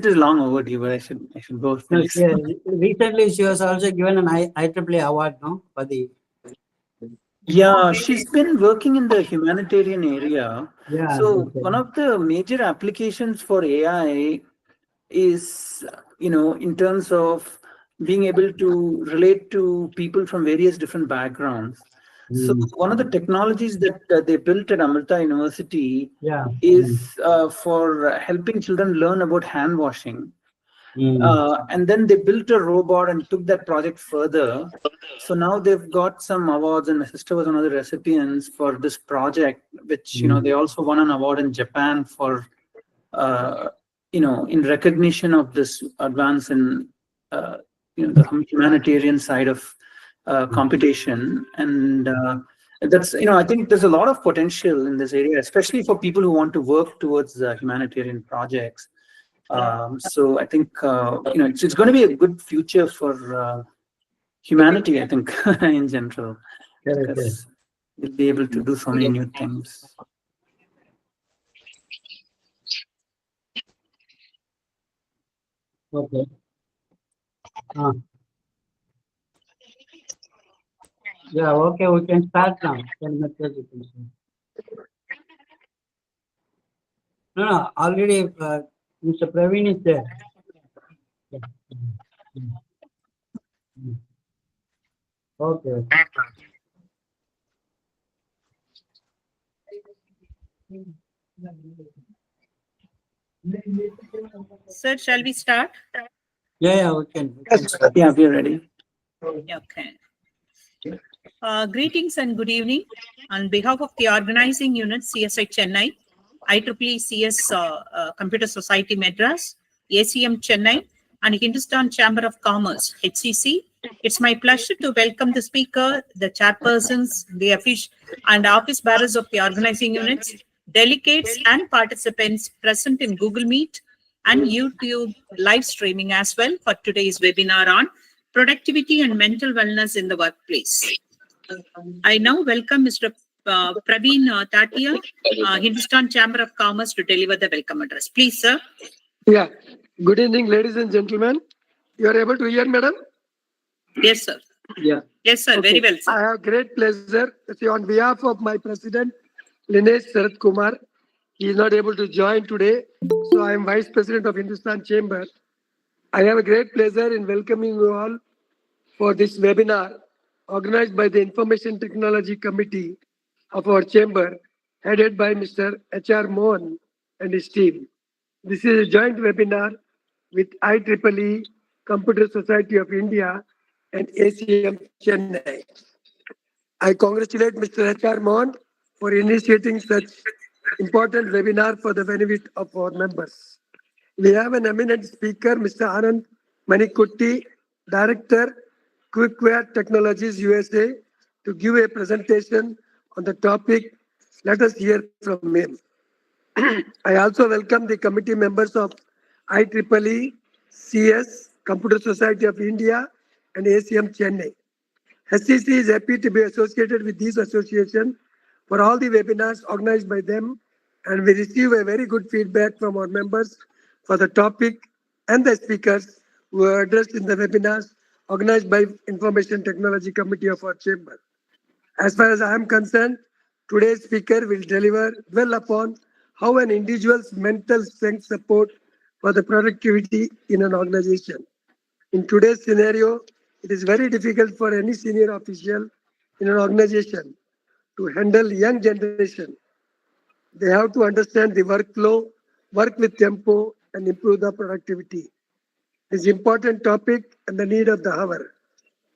is long overdue, but I should go No, finish. recently, she was also given an IEEE award, no, for the. Yeah, she's been working in the humanitarian area. Yeah. So one of the major applications for AI is, in terms of being able to relate to people from various different backgrounds. So one of the technologies that they built at Amrita University Yeah. is for helping children learn about hand washing. And then they built a robot and took that project further. So now they've got some awards, and my sister was one of the recipients for this project, which they also won an award in Japan for, in recognition of this advance in, the humanitarian side of computation. And that's, I think there's a lot of potential in this area, especially for people who want to work towards humanitarian projects. So I think it's going to be a good future for humanity. I think in general, because we'll be able to do so many new things. Okay. Yeah. Okay. We can start now. No. Already, Mr. Praveen is there. Yeah. Okay. Sir, shall we start? Yeah. We can. Yeah, we're ready. Okay. Greetings and good evening. On behalf of the organizing unit CSI Chennai, IEEE CS Computer Society Madras, ACM Chennai, and Hindustan Chamber of Commerce HCC, it's my pleasure to welcome the speaker, the chairpersons, the office bearers of the organizing units, delegates and participants present in Google Meet and YouTube live streaming as well for today's webinar on productivity and mental wellness in the workplace. I now welcome Mr. Praveen Tatia, Hindustan Chamber of Commerce, to deliver the welcome address. Please, sir. Yeah. Good evening, ladies and gentlemen. You are able to hear, madam? Yes, sir. Yeah. Yes, sir. Okay. Very well, sir. I have great pleasure to say on behalf of my president, Linesh SanatKumar. He is not able to join today, so I am vice president of Hindustan Chamber. I have a great pleasure in welcoming you all for this webinar organized by the Information Technology Committee of our chamber, headed by Mr. H.R. Mohan and his team. This is a joint webinar with IEEE, Computer Society of India, and ACM Chennai. I congratulate Mr. H.R. Mohan for initiating such important webinar for the benefit of our members. We have an eminent speaker, Mr. Anand Manikutty, Director, Qwykr Technologies USA, to give a presentation on the topic. Let us hear from him. I also welcome the committee members of IEEE, CS, Computer Society of India, and ACM Chennai. SCC is happy to be associated with this association for all the webinars organized by them, and we receive a very good feedback from our members for the topic and the speakers who are addressed in the webinars organized by Information Technology Committee of our chamber. As far as I am concerned, today's speaker will dwell upon how an individual's mental strength support for the productivity in an organization. In today's scenario, it is very difficult for any senior official in an organization to handle young generation. They have to understand the workflow, work with tempo, and improve the productivity. This important topic and the need of the hour.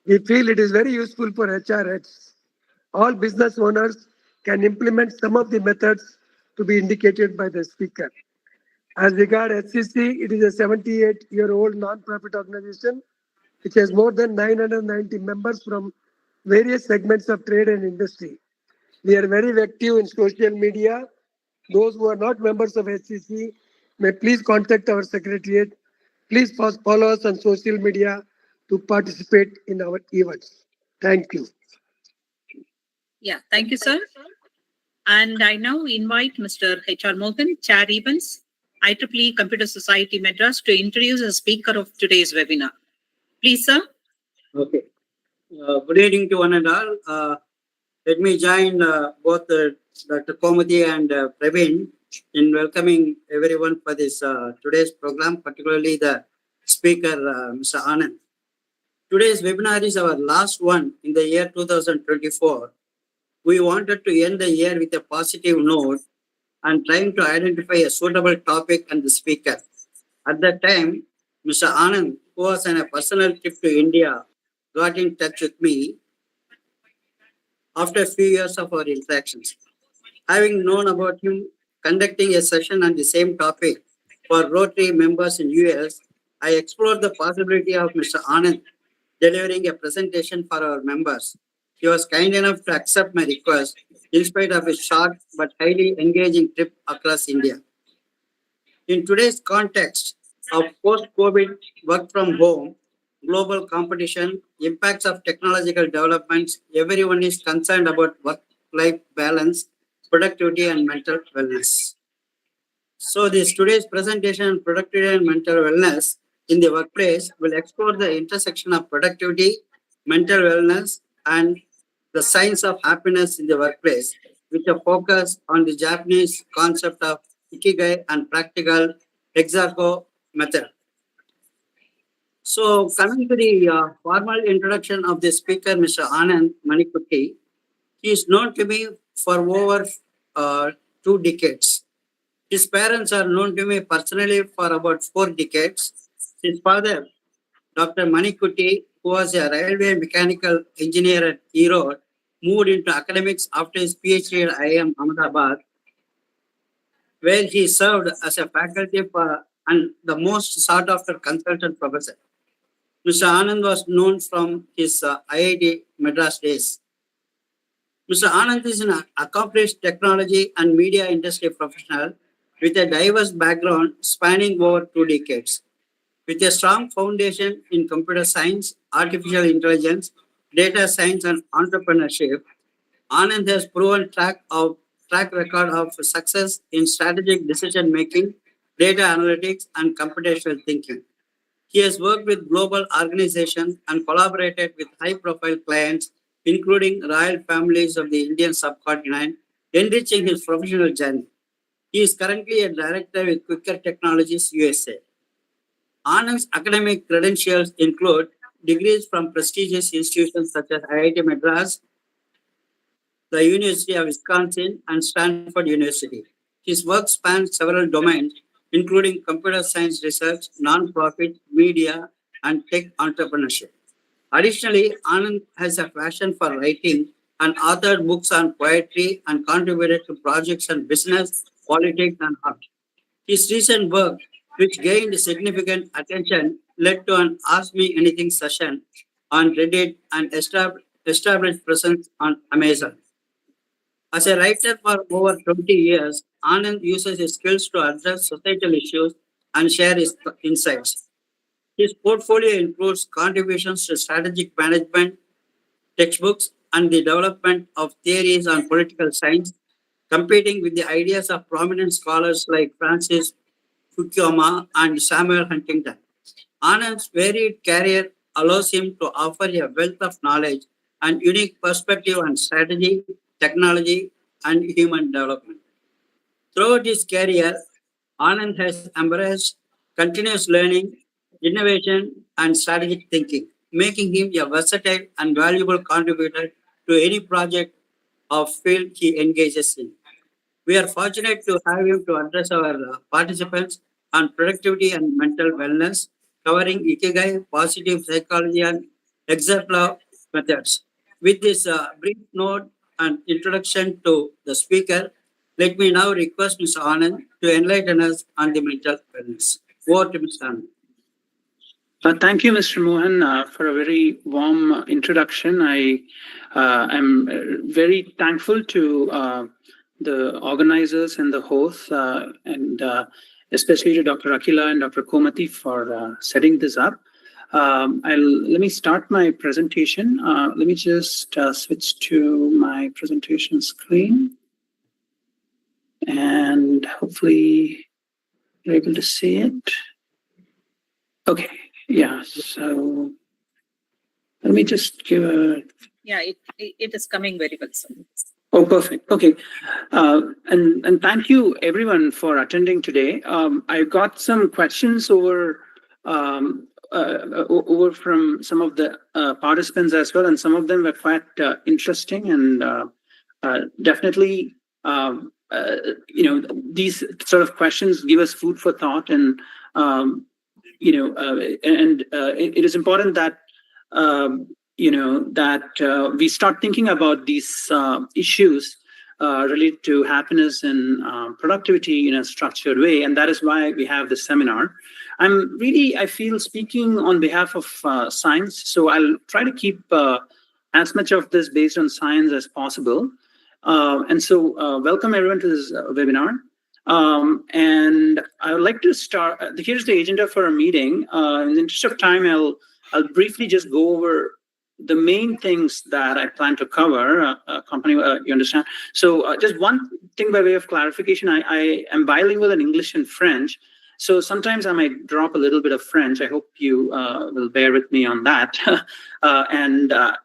We feel it is very useful for HR heads. All business owners can implement some of the methods to be indicated by the speaker. As regards HCC, it is a 78-year-old non-profit organization which has more than 990 members from various segments of trade and industry. We are very active in social media. Those who are not members of HCC may please contact our secretariat. Please follow us on social media to participate in our events. Thank you. Yeah, thank you, sir. And I now invite Mr. H.R. Mohan, Chair Events IEEE Computer Society Madras, to introduce the speaker of today's webinar. Please, sir. Okay. Good evening to one and all. Let me join both Dr. Komathy and Praveen in welcoming everyone for this today's program, particularly the speaker, Mr. Anand. Today's webinar is our last one in the year 2024. We wanted to end the year with a positive note and trying to identify a suitable topic and the speaker. At that time, Mr. Anand, who was on a personal trip to India, got in touch with me after a few years of our interactions. Having known about him conducting a session on the same topic for Rotary members in US, I explored the possibility of Mr. Anand delivering a presentation for our members. He was kind enough to accept my request in spite of a short but highly engaging trip across India. In today's context of post-COVID work from home, global competition, impacts of technological developments, everyone is concerned about work-life balance, productivity, and mental wellness. So today's presentation on productivity and mental wellness in the workplace will explore the intersection of productivity, mental wellness, and the science of happiness in the workplace, with a focus on the Japanese concept of Ikigai and practical Ekzercado method. So coming to the formal introduction of the speaker, Mr. Anand Manikutty, he is known to me for over 2 decades. His parents are known to me personally for about 4 decades. His father, Dr. Manikutty, who was a railway mechanical engineer at Erode, moved into academics after his PhD at IIM Ahmedabad, where he served as a faculty and the most sought-after consultant professor. Mr. Anand was known from his IIT Madras days. Mr. Anand is an accomplished technology and media industry professional with a diverse background spanning over 2 decades. With a strong foundation in computer science, artificial intelligence, data science, and entrepreneurship, Anand has proven track record of success in strategic decision making, data analytics, and computational thinking. He has worked with global organizations and collaborated with high-profile clients, including royal families of the Indian subcontinent, enriching his professional journey. He is currently a director with Qwykr Technologies USA. Anand's academic credentials include degrees from prestigious institutions such as IIT Madras, the University of Wisconsin, and Stanford University. His work spans several domains, including computer science research, non-profit, media, and tech entrepreneurship. Additionally, Anand has a passion for writing and authored books on poetry and contributed to projects on business, politics, and art. His recent work, which gained significant attention, led to an Ask Me Anything session on Reddit and established presence on Amazon. As a writer for over 20 years, Anand uses his skills to address societal issues and share his insights. His portfolio includes contributions to strategic management, textbooks, and the development of theories on political science, competing with the ideas of prominent scholars like Francis Fukuyama and Samuel Huntington. Anand's varied career allows him to offer a wealth of knowledge and unique perspective on strategy, technology, and human development. Throughout his career, Anand has embraced continuous learning, innovation, and strategic thinking, making him a versatile and valuable contributor to any project or field he engages in. We are fortunate to have him to address our participants on productivity and mental wellness, covering Ikigai, positive psychology, and Ekzercado methods. With this brief note and introduction to the speaker, let me now request Mr. Anand to enlighten us on the mental wellness. Over to Mr. Anand. Thank you, Mr. Mohan, for a very warm introduction. I am very thankful to the organizers and the hosts, and especially to Dr. Akila and Dr. Komathy for setting this up. Let me start my presentation. Let me just switch to my presentation screen. And hopefully you're able to see it. Okay, yeah, so let me just give a... Yeah, it is coming very well, sir. Oh, perfect. Okay. And thank you everyone for attending today. I got some questions over from some of the participants as well, and some of them were quite interesting and definitely, these sort of questions give us food for thought, and it is important that we start thinking about these issues related to happiness and productivity in a structured way, and that is why we have this seminar. I feel speaking on behalf of science, so I'll try to keep as much of this based on science as possible. Welcome everyone to this webinar. And I would like to start. Here's the agenda for our meeting. In the interest of time, I'll briefly just go over the main things that I plan to cover. Company, you understand. So just one thing by way of clarification: I am bilingual in English and French. So sometimes I might drop a little bit of French. I hope you will bear with me on that.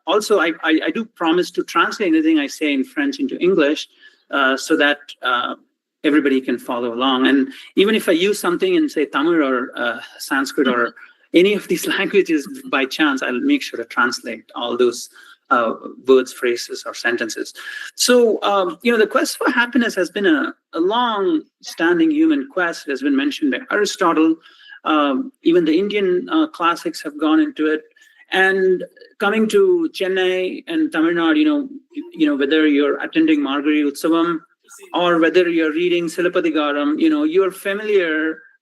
Also, I do promise to translate anything I say in French into English so that everybody can follow along. And even if I use something in, say, Tamil or Sanskrit or any of these languages by chance, I'll make sure to translate all those words, phrases, or sentences. So, the quest for happiness has been a long-standing human quest. It has been mentioned by Aristotle. Even the Indian classics have gone into it. And coming to Chennai and Tamil Nadu, whether you're attending Margari Utsavam or whether you're reading Silappatikaram,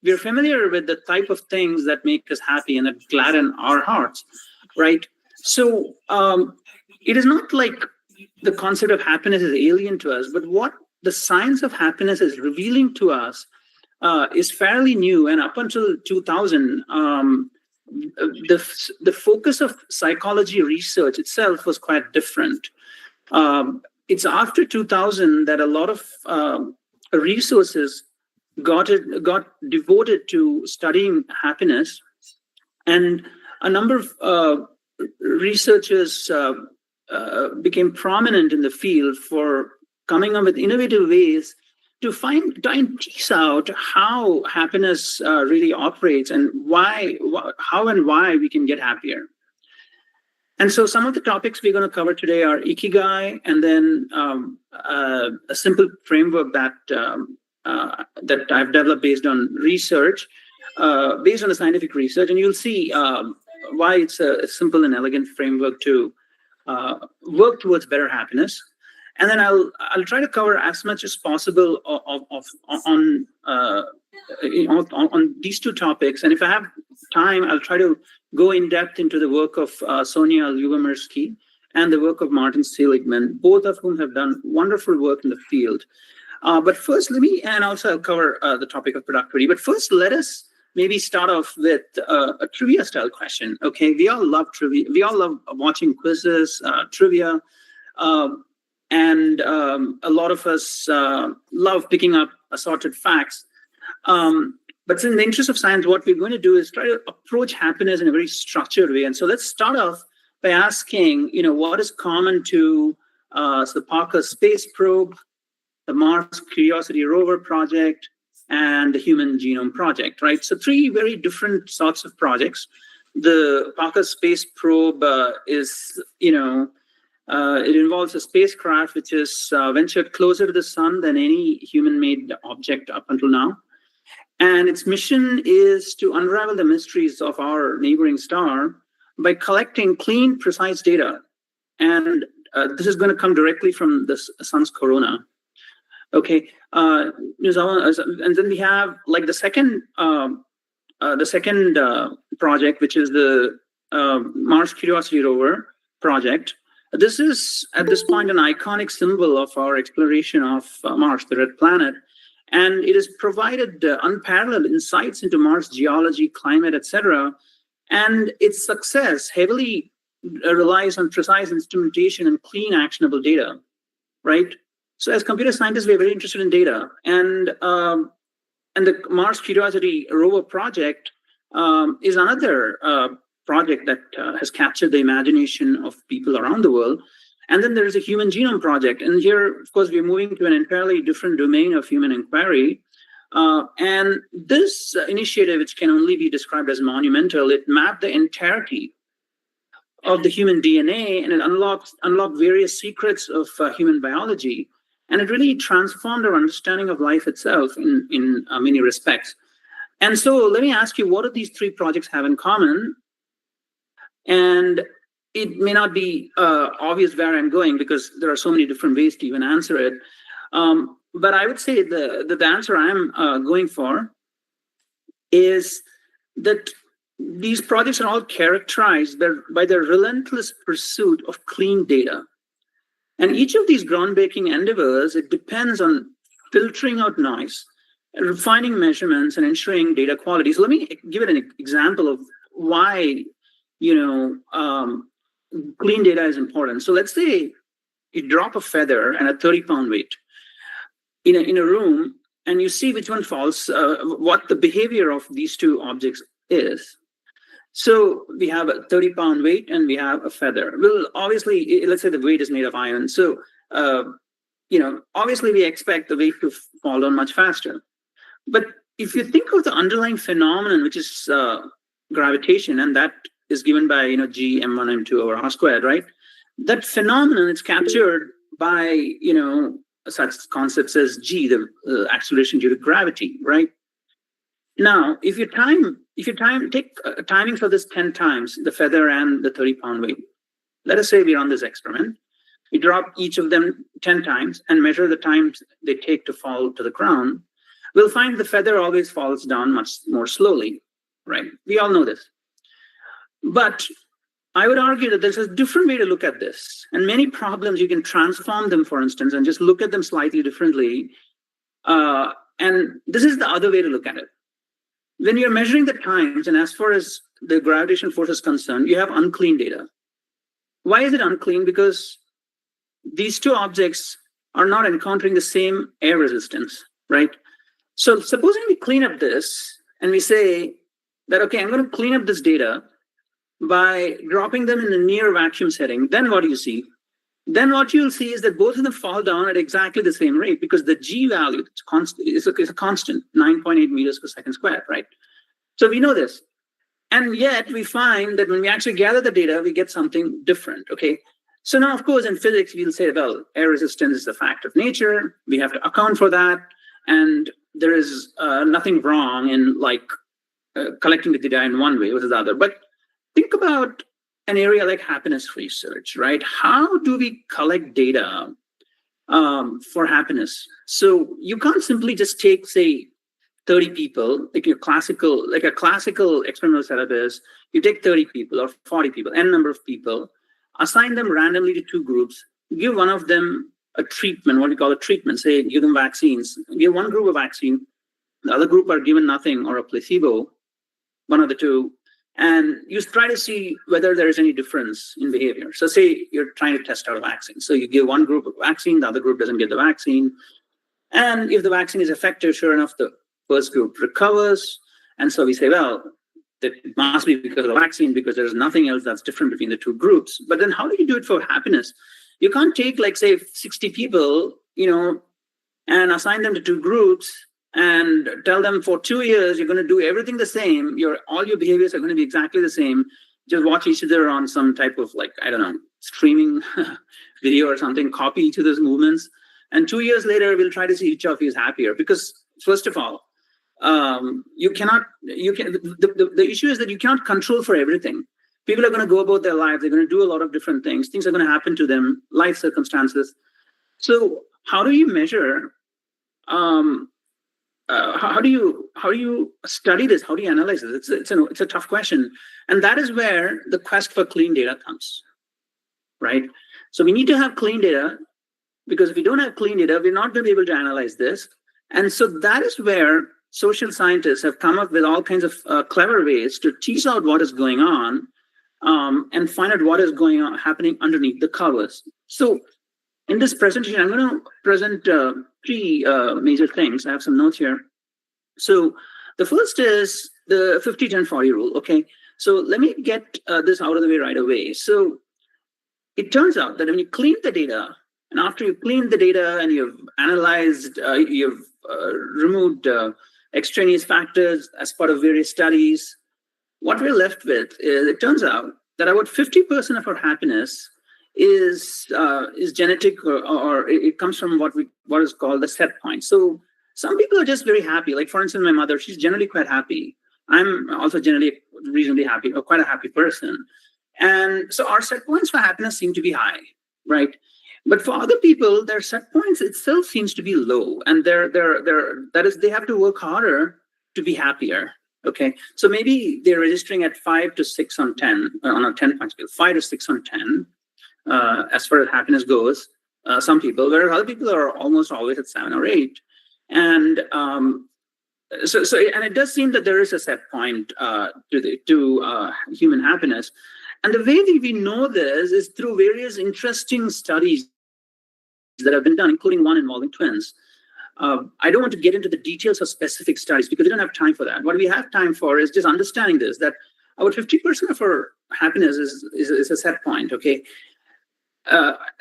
we're familiar with the type of things that make us happy and that gladden our hearts, right? So it is not like the concept of happiness is alien to us, but what the science of happiness is revealing to us is fairly new. And up until 2000, the focus of psychology research itself was quite different. It's after 2000 that a lot of resources got devoted to studying happiness, and a number of researchers became prominent in the field for coming up with innovative ways to try and tease out how happiness really operates and how and why we can get happier. And so some of the topics we're going to cover today are Ikigai, and then a simple framework that I've developed based on research, based on the scientific research, and you'll see why it's a simple and elegant framework to work towards better happiness. And then I'll try to cover as much as possible on these two topics. And if I have time, I'll try to go in depth into the work of Sonia Lyubomirsky and the work of Martin Seligman, both of whom have done wonderful work in the field. But first, I'll cover the topic of productivity. But first, let us maybe start off with a trivia style question. Okay, we all love trivia. We all love watching quizzes, trivia, and a lot of us love picking up assorted facts. But in the interest of science, what we're going to do is try to approach happiness in a very structured way. And so let's start off by asking, what is common to the Parker Space Probe, the Mars Curiosity Rover project, and the Human Genome Project, right? So three very different sorts of projects. The Parker Space Probe is, it involves a spacecraft which is ventured closer to the sun than any human-made object up until now. And its mission is to unravel the mysteries of our neighboring star by collecting clean, precise data. And this is going to come directly from the sun's corona. Okay, and then we have like the second project, which is the Mars Curiosity Rover project. This is at this point an iconic symbol of our exploration of Mars, the red planet, and it has provided unparalleled insights into Mars geology, climate, etc. And its success heavily relies on precise instrumentation and clean, actionable data, right? So as computer scientists, we're very interested in data. And the Mars Curiosity rover project is another project that has captured the imagination of people around the world. And then there's a Human Genome Project. And here, of course, we're moving to an entirely different domain of human inquiry. And this initiative, which can only be described as monumental, it mapped the entirety of the human DNA, and it unlocked various secrets of human biology. And it really transformed our understanding of life itself in many respects. And so let me ask you, what do these three projects have in common? And it may not be obvious where I'm going because there are so many different ways to even answer it. But I would say the answer I'm going for is that these projects are all characterized by the relentless pursuit of clean data. And each of these groundbreaking endeavors, it depends on filtering out noise, refining measurements, and ensuring data quality. So let me give it an example of why, clean data is important. So let's say you drop a feather and a 30-pound weight in a room, and you see which one falls, what the behavior of these two objects is. So we have a 30-pound weight and we have a feather. Well, obviously, let's say the weight is made of iron. So, obviously we expect the weight to fall down much faster. But if you think of the underlying phenomenon, which is gravitation, and that is given by, G m1 m2 over r squared, right? That phenomenon is captured by, such concepts as G, the acceleration due to gravity, right? Now, if you take timing for this 10 times, the feather and the 30-pound weight, let us say we run this experiment. We drop each of them 10 times and measure the times they take to fall to the ground. We'll find the feather always falls down much more slowly, right? We all know this. But I would argue that there's a different way to look at this. And many problems, you can transform them, for instance, and just look at them slightly differently. And this is the other way to look at it. When you're measuring the times, and as far as the gravitational force is concerned, you have unclean data. Why is it unclean? Because these two objects are not encountering the same air resistance, right? So supposing we clean up this and we say that, okay, I'm going to clean up this data by dropping them in the near vacuum setting, then what do you see? Then what you'll see is that both of them fall down at exactly the same rate because the G value is a constant, 9.8 meters per second squared, right? So we know this. And yet we find that when we actually gather the data, we get something different, okay? So now, of course, in physics, we'll say, well, air resistance is a fact of nature. We have to account for that. And there is nothing wrong in collecting the data in one way versus the other. But think about an area like happiness research, right? How do we collect data for happiness? So you can't simply just take, say, 30 people, like a classical experimental setup is, you take 30 people or 40 people, n number of people, assign them randomly to two groups, give one of them a treatment, what we call a treatment, say, give them vaccines, give one group a vaccine, the other group are given nothing or a placebo, one of the two, and you try to see whether there is any difference in behavior. So say you're trying to test out a vaccine. So you give one group a vaccine, the other group doesn't get the vaccine. And if the vaccine is effective, sure enough, the first group recovers. And so we say, well, that it must be because of the vaccine, because there's nothing else that's different between the two groups. But then how do you do it for happiness? You can't take, say, 60 people, and assign them to two groups and tell them for 2 years, you're going to do everything the same. All your behaviors are going to be exactly the same. Just watch each other on some type of streaming video or something, copy each other's movements. And 2 years later, we'll try to see which of you is happier. Because first of all, the issue is that you cannot control for everything. People are going to go about their lives. They're going to do a lot of different things. Things are going to happen to them, life circumstances. So how do you measure, how do you study this? How do you analyze this? It's a tough question. And that is where the quest for clean data comes, right? So we need to have clean data, because if we don't have clean data, we're not going to be able to analyze this. And so that is where social scientists have come up with all kinds of clever ways to tease out what is going on and find out what is happening underneath the covers. So in this presentation, I'm going to present three major things. I have some notes here. So the first is the 50-10-40 rule. Okay, so let me get this out of the way right away. So it turns out that when you clean the data, and after you clean the data and you've analyzed, you've removed extraneous factors as part of various studies, what we're left with is, it turns out that about 50% of our happiness is genetic, or it comes from what is called the set point. So some people are just very happy. Like, for instance, my mother, she's generally quite happy. I'm also generally reasonably happy, or quite a happy person. And so our set points for happiness seem to be high, right? But for other people, their set points itself seems to be low, and they have to work harder to be happier. Okay, so maybe they're registering at 5 to 6 on 10 on a 10-point scale, 5 to 6 on 10 as far as happiness goes. Some people, whereas other people are almost always at 7 or 8, and so and it does seem that there is a set point to human happiness. And the way that we know this is through various interesting studies that have been done, including one involving twins. I don't want to get into the details of specific studies because we don't have time for that. What we have time for is just understanding this, that about 50% of our happiness is a set point, okay?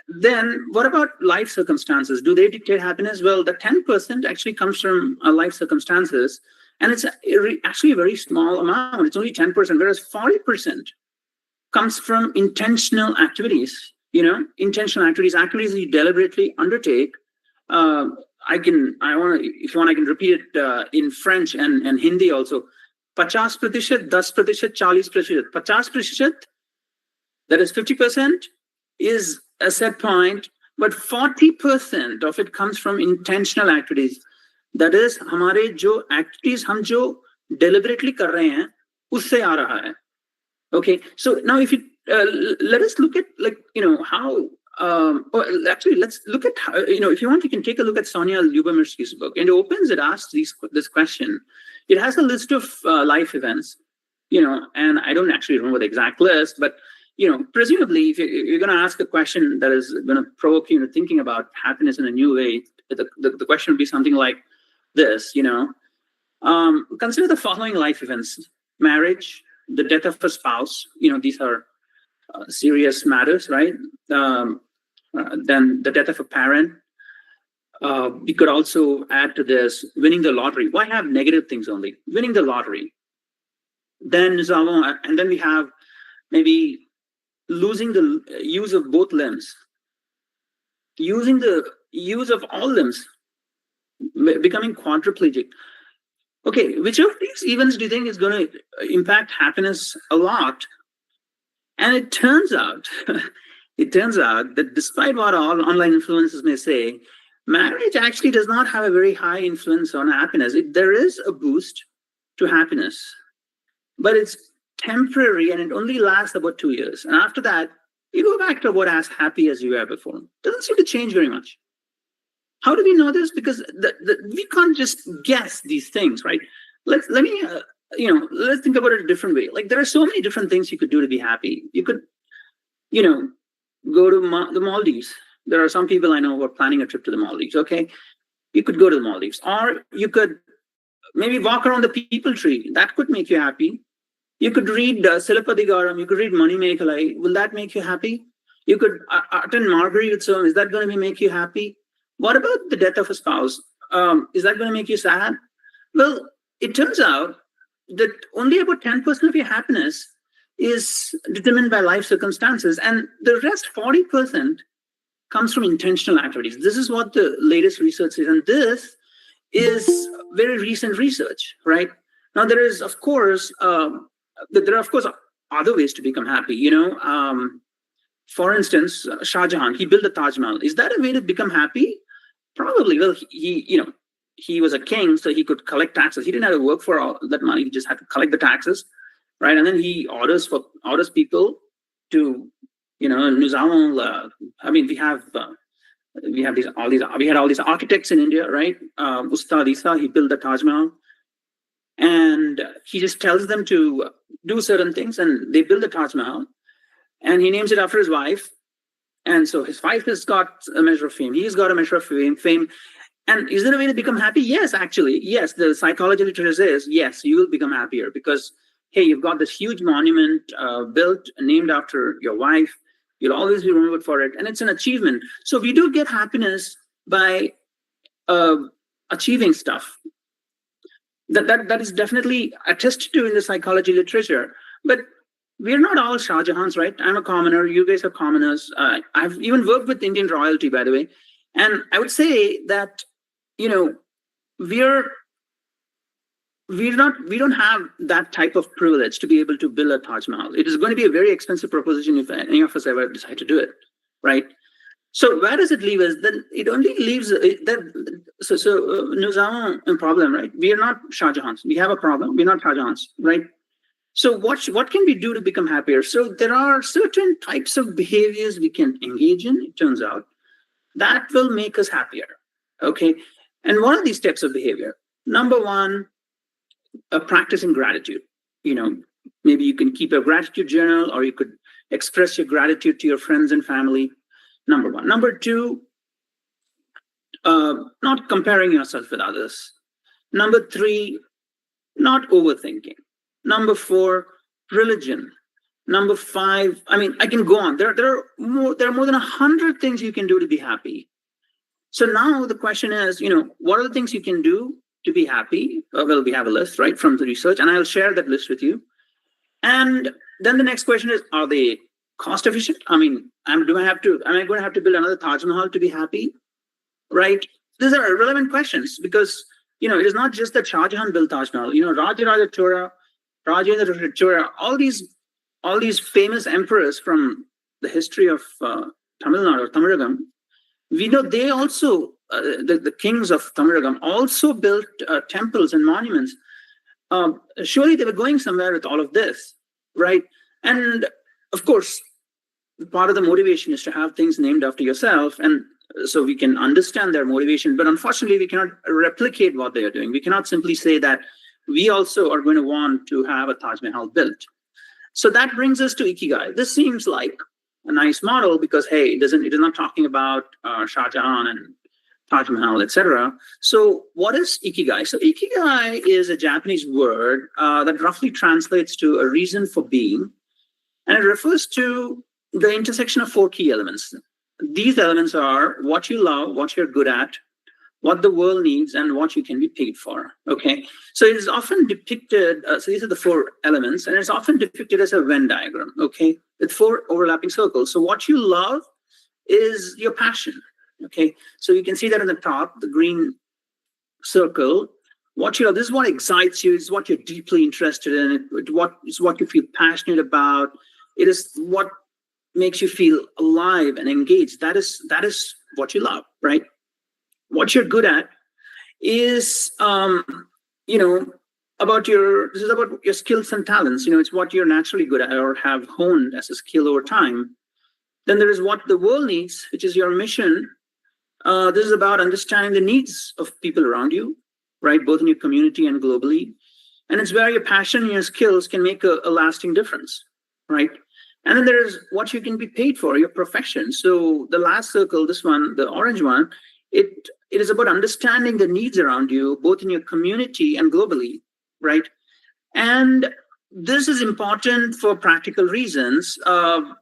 Then what about life circumstances? Do they dictate happiness? Well, the 10% actually comes from life circumstances, and it's actually a very small amount. It's only 10%, whereas 40% comes from intentional activities, intentional activities that you deliberately undertake. If you want, I can repeat it in French and Hindi also. 50%, 10%, 40%. 50%, that is 50%, is a set point, but 40% of it comes from intentional activities. That is, हमारे जो activities हम जो deliberately कर रहे हैं, उससे आ रहा है. Okay, so now if you let us look at how. Actually, let's look at how, if you want, you can take a look at Sonia Lyubomirsky's book, and it opens. It asks this question. It has a list of life events, and I don't actually remember the exact list, but presumably, if you're going to ask a question that is going to provoke you into thinking about happiness in a new way, the question would be something like this. Consider the following life events: marriage, the death of a spouse. These are serious matters, right? Then the death of a parent. We could also add to this winning the lottery. Why have negative things only? Winning the lottery. Then we have maybe losing the use of both limbs, using the use of all limbs, becoming quadriplegic. Okay, which of these events do you think is going to impact happiness a lot? And it turns out that despite what all online influencers may say, marriage actually does not have a very high influence on happiness. There is a boost to happiness, but it's temporary, and it only lasts about 2 years. And after that, you go back to about as happy as you were before. Doesn't seem to change very much. How do we know this? Because we can't just guess these things, right? Let's think about it a different way. Like, there are so many different things you could do to be happy. You could, go to the Maldives. There are some people I know who are planning a trip to the Maldives. Okay, you could go to the Maldives, or you could maybe walk around the people tree. That could make you happy. You could read Silapadigaram, you could read Manimekalai. Will that make you happy? You could attend Marbury Utsavam. Is that going to make you happy? What about the death of a spouse? Is that going to make you sad? Well, it turns out that only about 10% of your happiness is determined by life circumstances, and the rest 40% comes from intentional activities. This is what the latest research is, and this is very recent research, right? Now, there are of course other ways to become happy. For instance, Shah Jahan, he built the Taj Mahal. Is that a way to become happy? Probably. Well, he was a king, so he could collect taxes. He didn't have to work for all that money. He just had to collect the taxes, right? And then he orders people to, Nizam. We had all these architects in India, right? Ustad Isa, he built the Taj Mahal, and he just tells them to do certain things, and they build the Taj Mahal, and he names it after his wife. And so his wife has got a measure of fame. He's got a measure of fame. And is there a way to become happy? Yes, actually. Yes, the psychology literature says, yes, you will become happier because, hey, you've got this huge monument built, named after your wife. You'll always be remembered for it. And it's an achievement. So we do get happiness by achieving stuff. That is definitely attested to in the psychology literature. But we're not all Shah Jahans, right? I'm a commoner. You guys are commoners. I've even worked with Indian royalty, by the way. And I would say that, you know, we don't have that type of privilege to be able to build a Taj Mahal. It is going to be a very expensive proposition if any of us ever decide to do it, right? So where does it leave us? Then it only leaves nous avons un problem, right? We are not Shah Jahans. We have a problem. We're not Shah Jahans, right? So what can we do to become happier? So there are certain types of behaviors we can engage in, it turns out, that will make us happier, okay? And one of these types of behavior, number one, practicing gratitude. You know, maybe you can keep a gratitude journal, or you could express your gratitude to your friends and family. Number one. Number two, not comparing yourself with others. Number three, not overthinking. Number four, religion. Number five, I mean, I can go on. There are more than 100 things you can do to be happy. So now the question is, you know, what are the things you can do to be happy? Well, we have a list, right, from the research, and I'll share that list with you. And then the next question is, are they cost efficient? I mean, am I going to have to build another Taj Mahal to be happy? Right? These are irrelevant questions because, you know, it is not just that Shah Jahan built Taj Mahal. You know, Rajaraja Chola, Rajendra Chola, all these famous emperors from the history of Tamil Nadu or Tamilagam, we know they also, the kings of Tamilagam also built temples and monuments. Surely they were going somewhere with all of this, right? And of course, part of the motivation is to have things named after yourself, and so we can understand their motivation. But unfortunately, we cannot replicate what they are doing. We cannot simply say that we also are going to want to have a Taj Mahal built. So that brings us to Ikigai. This seems like a nice model because, hey, it is not talking about Shah Jahan and Taj Mahal, etc. So what is Ikigai? So Ikigai is a Japanese word that roughly translates to a reason for being. And it refers to the intersection of four key elements. These elements are what you love, what you're good at, what the world needs, and what you can be paid for, okay? So it is often depicted, so these are the four elements, and it's often depicted as a Venn diagram, okay? With four overlapping circles. So what you love is your passion, okay? So you can see that on the top, the green circle. What you love, this is what excites you, it's what you're deeply interested in, it's what you feel passionate about. It is what makes you feel alive and engaged. That is what you love, right? What you're good at is, you know, this is about your skills and talents. You know, it's what you're naturally good at or have honed as a skill over time. Then there is what the world needs, which is your mission. This is about understanding the needs of people around you, right? Both in your community and globally. And it's where your passion and your skills can make a lasting difference, right? And then there is what you can be paid for, your profession. So the last circle, this one, the orange one, it is about understanding the needs around you, both in your community and globally, right? And this is important for practical reasons,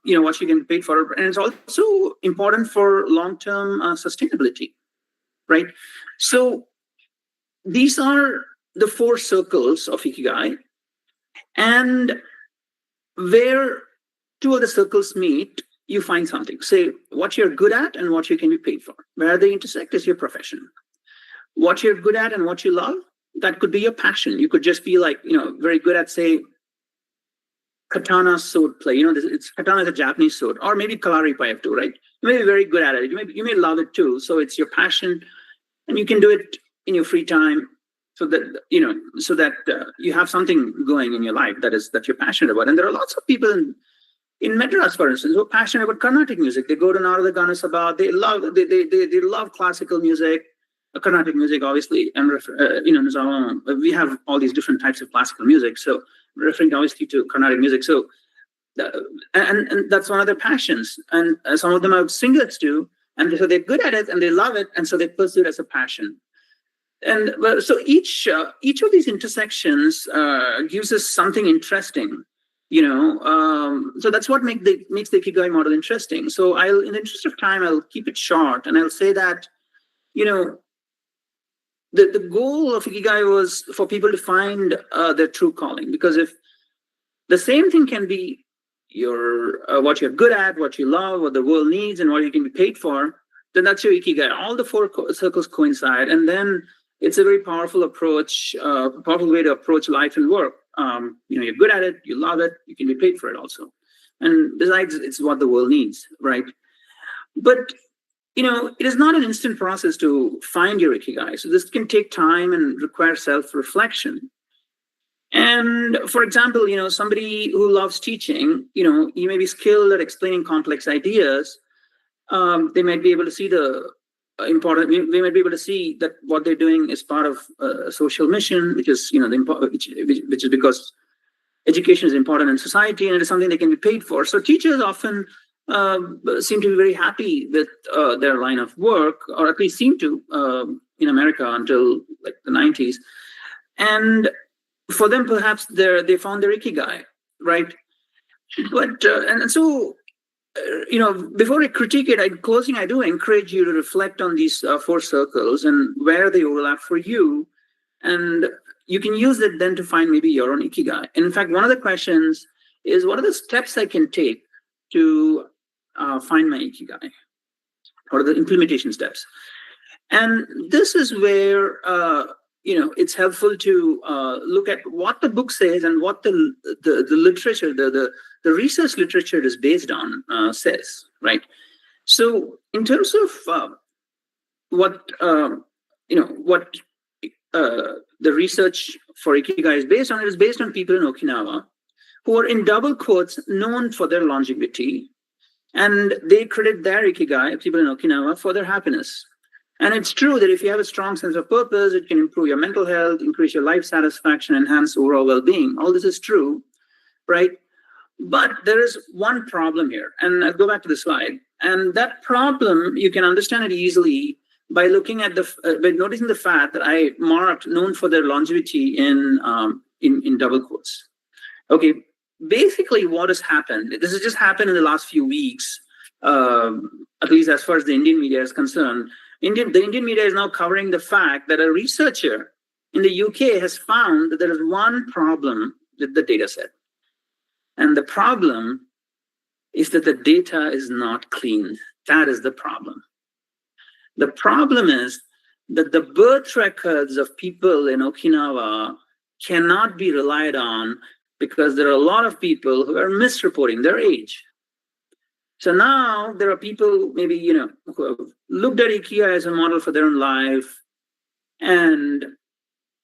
you know, what you can be paid for. And it's also important for long-term sustainability, right? So these are the four circles of Ikigai. And where two of the circles meet, you find something. Say what you're good at and what you can be paid for. Where they intersect is your profession. What you're good at and what you love, that could be your passion. You could just be like, you know, very good at, say, katana sword play. You know, katana is a Japanese sword, or maybe kalari paev too, right? You may be very good at it. You may love it too. So it's your passion, and you can do it in your free time, so that you have something going in your life that you're passionate about. And there are lots of people in Madras, for instance, who are passionate about Carnatic music. They go to Narada Gana Sabha. They love classical music, Carnatic music, obviously, and you know, we have all these different types of classical music. So referring obviously to Carnatic music. So and that's one of their passions. And some of them are singers too. And so they're good at it and they love it, and so they pursue it as a passion. And so each of these intersections gives us something interesting, so that's what makes the Ikigai model interesting. So in the interest of time, I'll keep it short, and I'll say that, the goal of Ikigai was for people to find their true calling, because if the same thing can be what you're good at, what you love, what the world needs, and what you can be paid for, then that's your Ikigai. All the four circles coincide, and then it's a very powerful approach, powerful way to approach life and work. You're good at it, you love it, you can be paid for it also. And besides, it's what the world needs, right? But, it is not an instant process to find your Ikigai. So this can take time and require self-reflection. And for example, somebody who loves teaching, you may be skilled at explaining complex ideas. They might be able to see they might be able to see that what they're doing is part of a social mission, which is, which is because education is important in society, and it is something they can be paid for. So teachers often seem to be very happy with their line of work, or at least seem to in America until like the 90s. And for them, perhaps they found their Ikigai, right? But and so, before I critique it, in closing, I do encourage you to reflect on these four circles and where they overlap for you, and you can use it then to find maybe your own Ikigai. And in fact, one of the questions is, what are the steps I can take to find my Ikigai? What are the implementation steps? And this is where it's helpful to look at what the book says and what the literature, the research literature is based on says, right? So in terms of what the research for Ikigai is based on, it is based on people in Okinawa who are, in double quotes, known for their longevity, and they credit their Ikigai, people in Okinawa, for their happiness. And it's true that if you have a strong sense of purpose, it can improve your mental health, increase your life satisfaction, enhance overall well-being. All this is true, right? But there is one problem here, and I'll go back to the slide. And that problem, you can understand it easily by looking at by noticing the fact that I marked known for their longevity in double quotes. Okay, basically what has happened, this has just happened in the last few weeks, at least as far as the Indian media is concerned. The Indian media is now covering the fact that a researcher in the UK has found that there is one problem with the data set. And the problem is that the data is not clean. That is the problem. The problem is that the birth records of people in Okinawa cannot be relied on because there are a lot of people who are misreporting their age. So now there are people maybe, who have looked at Ikigai as a model for their own life, and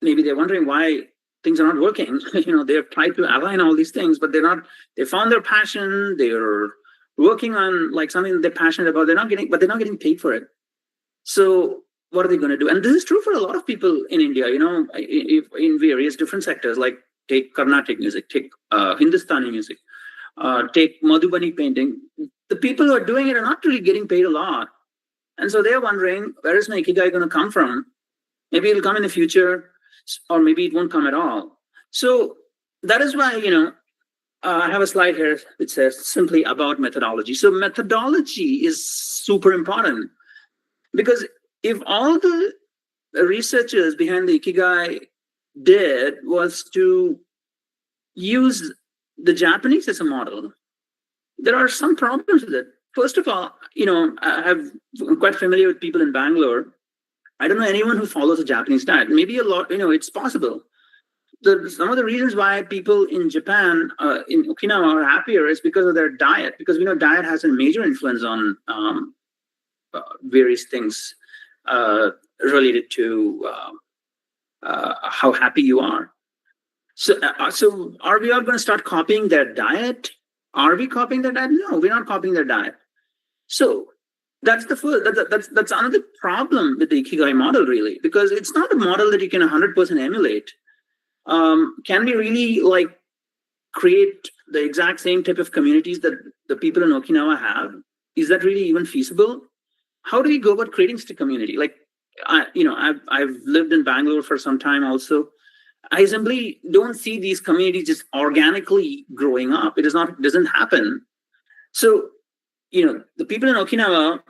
maybe they're wondering why things are not working. They've tried to align all these things, but they found their passion, they're working on like something that they're passionate about, they're not getting paid for it. So what are they going to do? And this is true for a lot of people in India, in various different sectors, like take Carnatic music, take Hindustani music, take Madhubani painting. The people who are doing it are not really getting paid a lot. And so they're wondering, where is my Ikigai going to come from? Maybe it'll come in the future, or maybe it won't come at all. So that is why, I have a slide here which says simply about methodology. So methodology is super important, because if all the researchers behind the Ikigai did was to use the Japanese as a model, there are some problems with it. First of all, I'm quite familiar with people in Bangalore. I don't know anyone who follows a Japanese diet. Maybe a lot, it's possible. Some of the reasons why people in Japan, in Okinawa, are happier is because of their diet, because we know diet has a major influence on various things related to how happy you are. So are we all going to start copying their diet? Are we copying their diet? No, we're not copying their diet. So that's the first. That's another problem with the Ikigai model, really, because it's not a model that you can 100% emulate. Can we really create the exact same type of communities that the people in Okinawa have? Is that really even feasible? how do we go about creating such a community? Like, I've lived in Bangalore for some time also. I simply don't see these communities just organically growing up. It doesn't happen. So, the people in Okinawa,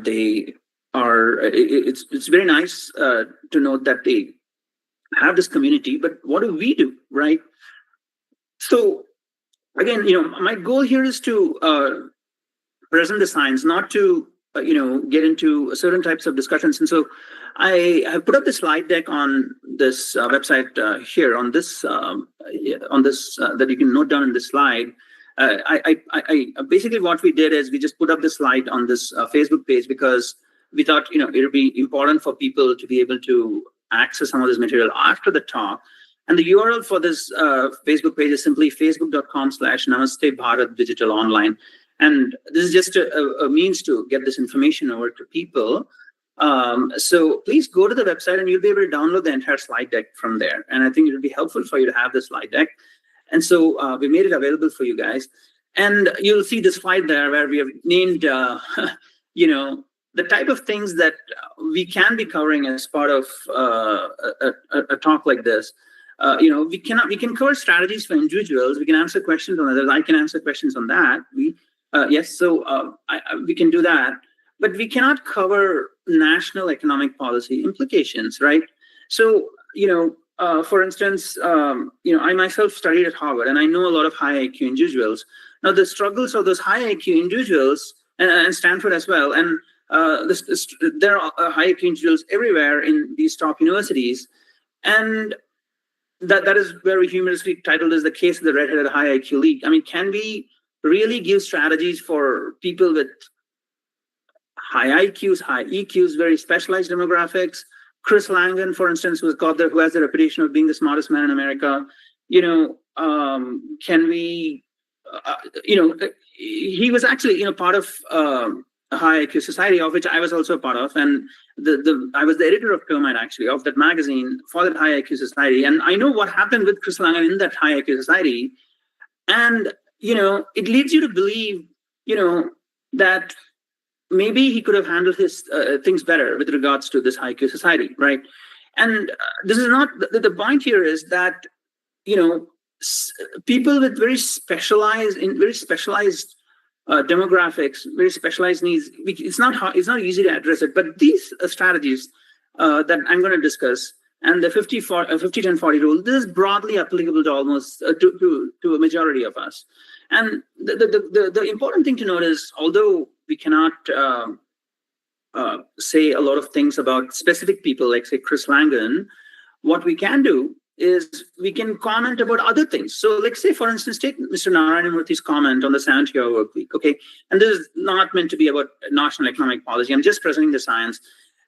they are, it's very nice to note that they have this community, but what do we do, right? So again, my goal here is to present the science, not to get into certain types of discussions. And so I have put up the slide deck on this website here on this that you can note down in this slide. I basically what we did is we just put up the slide on this Facebook page because we thought it would be important for people to be able to access some of this material after the talk. And the URL for this Facebook page is simply facebook.com/Namaste Bharat Digital Online. And this is just a means to get this information over to people. So please go to the website and you'll be able to download the entire slide deck from there. And I think it will be helpful for you to have the slide deck. And so we made it available for you guys. And you'll see the slide there where we have named, the type of things that we can be covering as part of a talk like this. We can cover strategies for individuals. We can answer questions on others. I can answer questions on that. Yes, so we can do that. But we cannot cover national economic policy implications, right? So, for instance, I myself studied at Harvard, and I know a lot of high IQ individuals. Now, the struggles of those high IQ individuals, and Stanford as well, and there are high IQ individuals everywhere in these top universities, and that is where we humorously titled as the case of the red-headed high IQ league. I mean, can we really give strategies for people with high IQs, high EQs, very specialized demographics? Chris Langan, for instance, who has the reputation of being the smartest man in America. Can we? He was actually, part of a high IQ society, of which I was also a part of, and I was the editor of Termite, actually, of that magazine for that high IQ society. And I know what happened with Chris Langan in that high IQ society, and it leads you to believe, that maybe he could have handled his things better with regards to this high IQ society, right? And this is not the point here is that people with very specialized demographics, very specialized needs. It's not easy to address it. But these strategies that I'm going to discuss and the 50-10-40 rule, this is broadly applicable to almost to a majority of us. And the important thing to note is, although we cannot say a lot of things about specific people, like say Chris Langan, what we can do is we can comment about other things. So like say, for instance, take Mr. Narayanamurthy's comment on the 70-hour work week, okay? And this is not meant to be about national economic policy. I'm just presenting the science.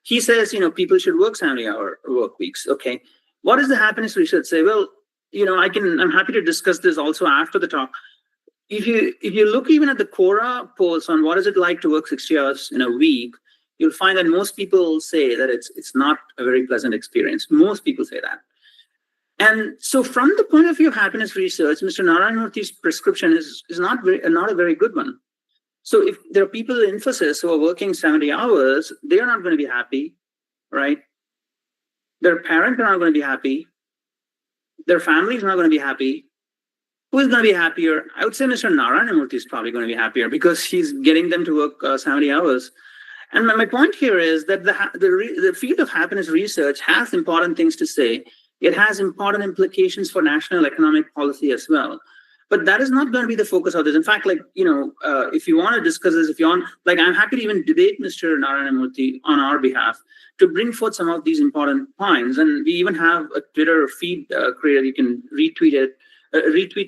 He says, people should work 70-hour work weeks, okay? What does the happiness research say? Well, I'm happy to discuss this also after the talk. If you look even at the Quora polls on what is it like to work 60 hours in a week, you'll find that most people say that it's not a very pleasant experience. Most people say that. And so from the point of view of happiness research, Mr. Narayanamurthy's prescription is not a very good one. So if there are people in Infosys who are working 70 hours, they are not going to be happy, right? Their parents are not going to be happy. Their family is not going to be happy. Who is going to be happier? I would say Mr. Narayanamurthy is probably going to be happier because he's getting them to work 70 hours. And my point here is that the field of happiness research has important things to say. It has important implications for national economic policy as well. But that is not going to be the focus of this. In fact, if you want to discuss this, I'm happy to even debate Mr. Narayanamurthy on our behalf to bring forth some of these important points. And we even have a Twitter feed created. You can retweet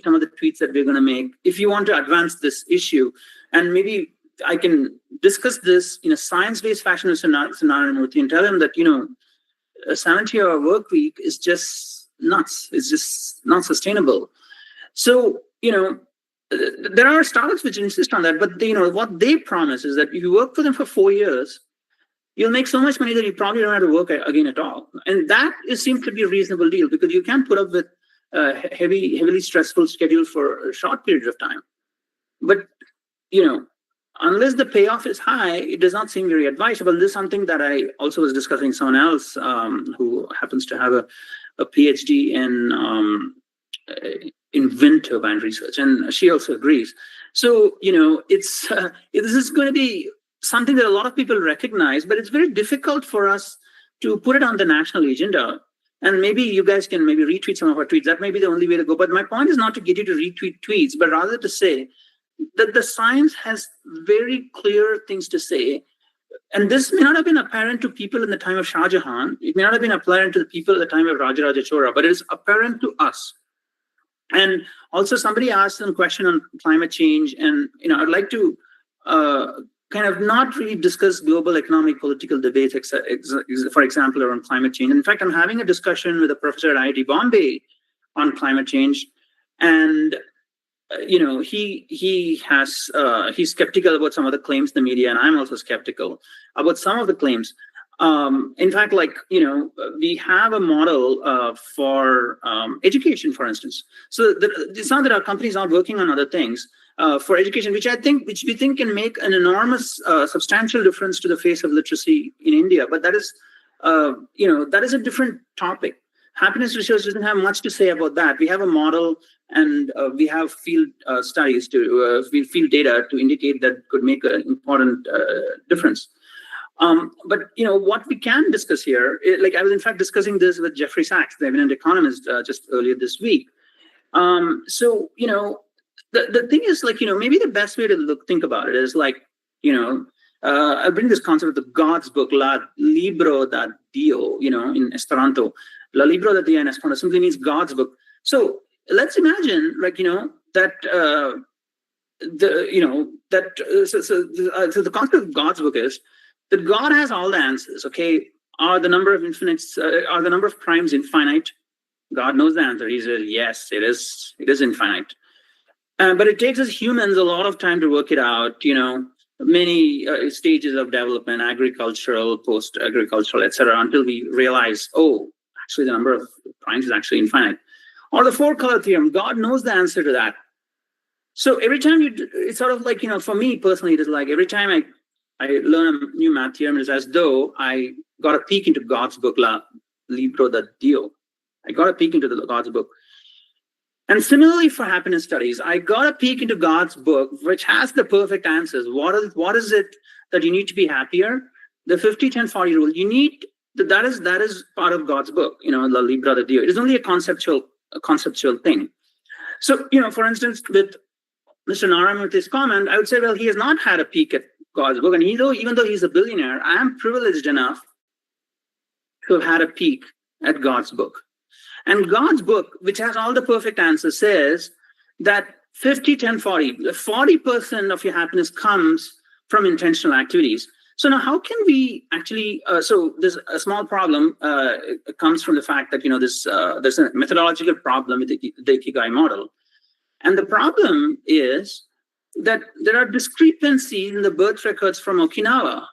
some of the tweets that we're going to make if you want to advance this issue. And maybe I can discuss this in a science-based fashion with Mr. Narayanamurthy and tell him that, a 70-hour work week is just nuts. It's just not sustainable. So, there are startups which insist on that, but what they promise is that if you work for them for 4 years, you'll make so much money that you probably don't have to work again at all. And that seems to be a reasonable deal because you can't put up with a heavily stressful schedule for short periods of time. But, unless the payoff is high, it does not seem very advisable. This is something that I also was discussing with someone else who happens to have a PhD in wind turbine research, and she also agrees. So, it's this is going to be something that a lot of people recognize, but it's very difficult for us to put it on the national agenda. And maybe you guys can maybe retweet some of our tweets. That may be the only way to go. But my point is not to get you to retweet tweets, but rather to say that the science has very clear things to say. And this may not have been apparent to people in the time of Shah Jahan. It may not have been apparent to the people at the time of Rajaraja Chola, but it is apparent to us. And also somebody asked a question on climate change. And, I'd like to kind of not really discuss global economic political debates, for example, around climate change. In fact, I'm having a discussion with a professor at IIT Bombay on climate change. And he's skeptical about some of the claims in the media, and I'm also skeptical about some of the claims. In fact, we have a model for education, for instance. So it's not that our company is not working on other things for education, which we think can make an enormous, substantial difference to the face of literacy in India. But that is a different topic. Happiness research doesn't have much to say about that. We have a model, and we have field studies field data to indicate that could make an important difference. But what we can discuss here, I was in fact discussing this with Jeffrey Sachs, the eminent economist, just earlier this week. So the thing is, maybe the best way to think about it is I bring this concept of the God's book, La Libro da Dio, in Esperanto. La Libro da Dio in Esperanto simply means God's book. So let's imagine, that the concept of God's book is that God has all the answers. Okay, are the number of primes infinite? God knows the answer. He says yes, it is infinite. But it takes us humans a lot of time to work it out. Many stages of development, agricultural, post-agricultural, etc., until we realize, oh, actually the number of primes is actually infinite. Or the four-color theorem, God knows the answer to that. So every time it's sort of for me personally, it is like every time I learn a new math theorem, it's as though I got a peek into God's book, La Libro da Dio. I got a peek into God's book. And similarly for happiness studies, I got a peek into God's book, which has the perfect answers. What is it that you need to be happier? The 50-10-40 rule. You need that is part of God's book. La Libra da Dio. It is only a conceptual thing. So for instance, with Mr. Narayanmurthy's comment, I would say, well, he has not had a peek at God's book, and even though he's a billionaire, I am privileged enough to have had a peek at God's book. And God's book, which has all the perfect answers, says that 50-10-40, 40% of your happiness comes from intentional activities. So now how can we actually, so there's a small problem comes from the fact that, there's a methodological problem with the Ikigai model. And the problem is that there are discrepancies in the birth records from Okinawa,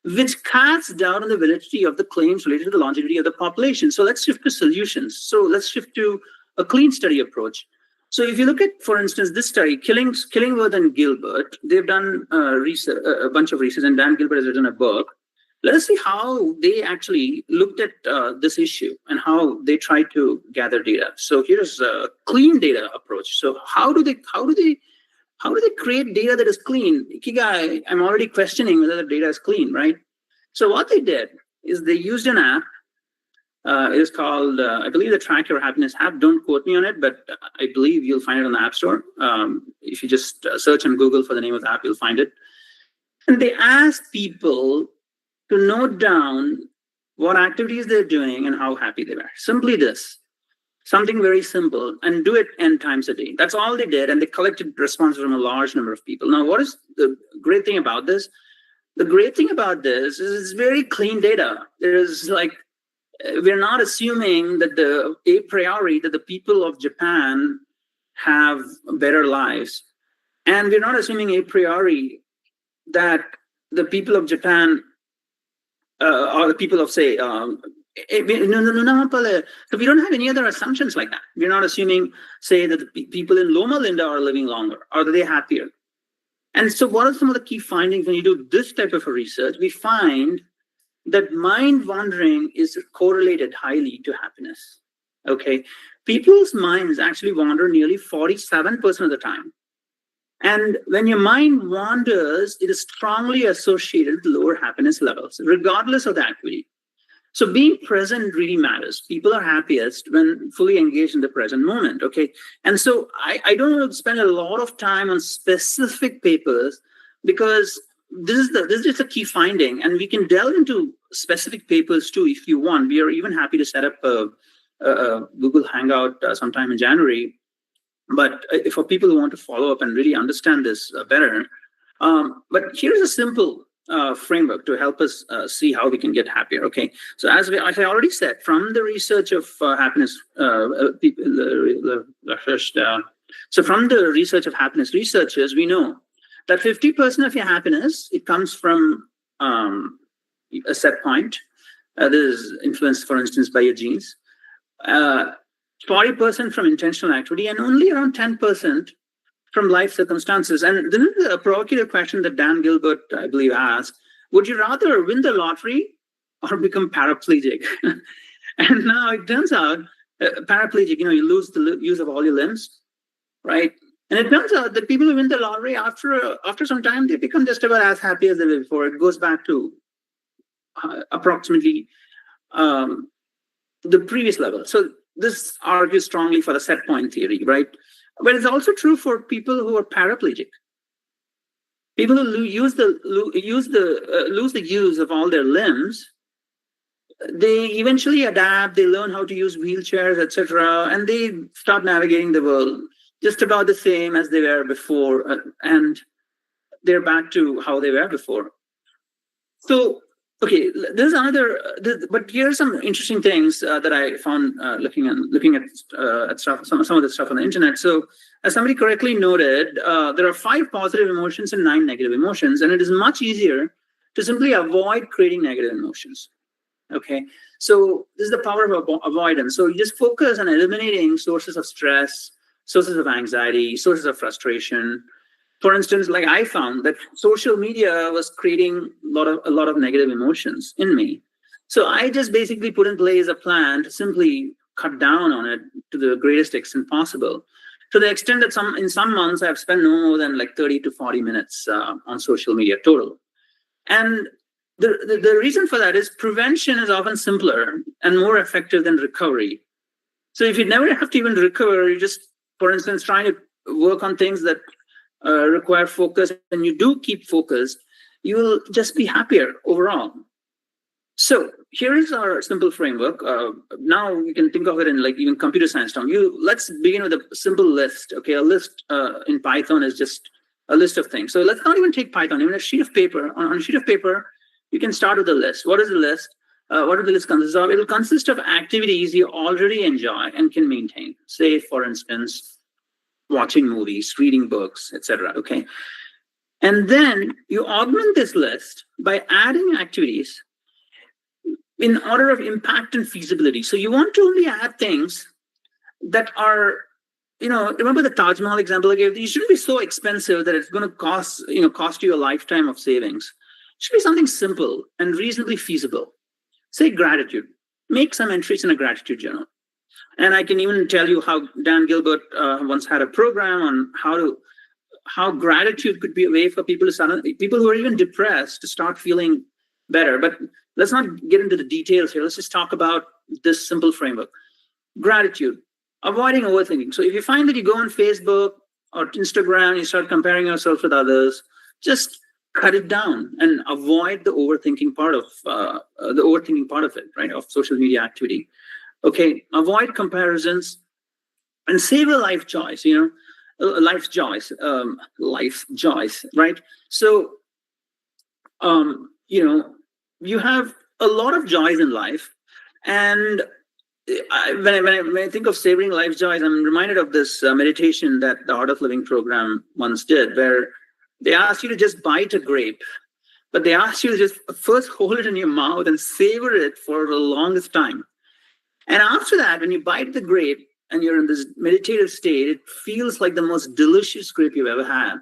which casts doubt on the validity of the claims related to the longevity of the population. So let's shift to solutions. So let's shift to a clean study approach. So if you look at, for instance, this study, Killingworth and Gilbert, they've done a bunch of research, and Dan Gilbert has written a book. Let us see how they actually looked at this issue and how they tried to gather data. So here's a clean data approach. So how do they create data that is clean? Ikigai, I'm already questioning whether the data is clean, right? So what they did is they used an app. It is called, I believe, the Track Your Happiness app. Don't quote me on it, but I believe you'll find it on the App Store. If you just search on Google for the name of the app, you'll find it. And they asked people to note down what activities they're doing and how happy they were. Simply this. Something very simple, and do it n times a day. That's all they did, and they collected responses from a large number of people. Now, what is the great thing about this? The great thing about this is it's very clean data. There's we're not assuming that a priori that the people of Japan have better lives. And we're not assuming a priori that the people of Japan or the people of, say, so we don't have any other assumptions like that. We're not assuming, say, that the people in Loma Linda are living longer, or that they're happier. And so what are some of the key findings when you do this type of a research? We find that mind wandering is correlated highly to happiness. Okay. People's minds actually wander nearly 47% of the time. And when your mind wanders, it is strongly associated with lower happiness levels, regardless of the activity. So being present really matters. People are happiest when fully engaged in the present moment, okay? And so I don't want to spend a lot of time on specific papers because this is just a key finding, and we can delve into specific papers too if you want. We are even happy to set up a Google Hangout sometime in January. But for people who want to follow up and really understand this better, but here's a simple framework to help us see how we can get happier. Okay, so as I already said, from the research of happiness, so from the research of happiness researchers, we know that 50% of your happiness, it comes from a set point. This is influenced, for instance, by your genes. 40% from intentional activity, and only around 10% from life circumstances. And this is a provocative question that Dan Gilbert, I believe, asked. Would you rather win the lottery or become paraplegic? And now it turns out, paraplegic, you lose the use of all your limbs, right? And it turns out that people who win the lottery, after some time, they become just about as happy as they were before. It goes back to approximately the previous level. So this argues strongly for the set point theory, right? But it's also true for people who are paraplegic. People who lose the use of all their limbs, they eventually adapt. They learn how to use wheelchairs, etc., and they start navigating the world just about the same as they were before, and they're back to how they were before. So, okay, there's another. But here are some interesting things that I found looking at stuff, some of the stuff on the internet. So, as somebody correctly noted, there are 5 positive emotions and 9 negative emotions, and it is much easier to simply avoid creating negative emotions. Okay, so this is the power of avoidance. So you just focus on eliminating sources of stress, sources of anxiety, sources of frustration. For instance, like I found that social media was creating a lot of negative emotions in me. So I just basically put in place a plan to simply cut down on it to the greatest extent possible. To the extent that in some months I've spent no more than like 30 to 40 minutes on social media total. And the reason for that is prevention is often simpler and more effective than recovery. So if you never have to even recover, you just, for instance, trying to work on things that require focus, and you do keep focused, you will just be happier overall. So here is our simple framework. Now we can think of it in like even computer science terms. Let's begin with a simple list. Okay, a list in Python is just a list of things. So let's not even take Python. Even a sheet of paper. On a sheet of paper, you can start with a list. What is the list? What do the list consist of? It will consist of activities you already enjoy and can maintain. Say, for instance, watching movies, reading books, etc. Okay, and then you augment this list by adding activities in order of impact and feasibility. So you want to only add things that are, remember the Taj Mahal example I gave? These shouldn't be so expensive that it's going to cost you a lifetime of savings. It should be something simple and reasonably feasible. Say gratitude. Make some entries in a gratitude journal. And I can even tell you how Dan Gilbert once had a program on how gratitude could be a way for people who are even depressed to start feeling better. But let's not get into the details here. Let's just talk about this simple framework. Gratitude, avoiding overthinking. So if you find that you go on Facebook or Instagram, you start comparing yourself with others, just cut it down and avoid the overthinking part of it, right? Of social media activity. Okay, avoid comparisons and savor life joys, life's joys, right? So, you have a lot of joys in life. And when I think of savoring life's joys, I'm reminded of this meditation that the Art of Living program once did, where they asked you to just bite a grape, but they asked you to just first hold it in your mouth and savor it for the longest time. And after that, when you bite the grape and you're in this meditative state, it feels like the most delicious grape you've ever had.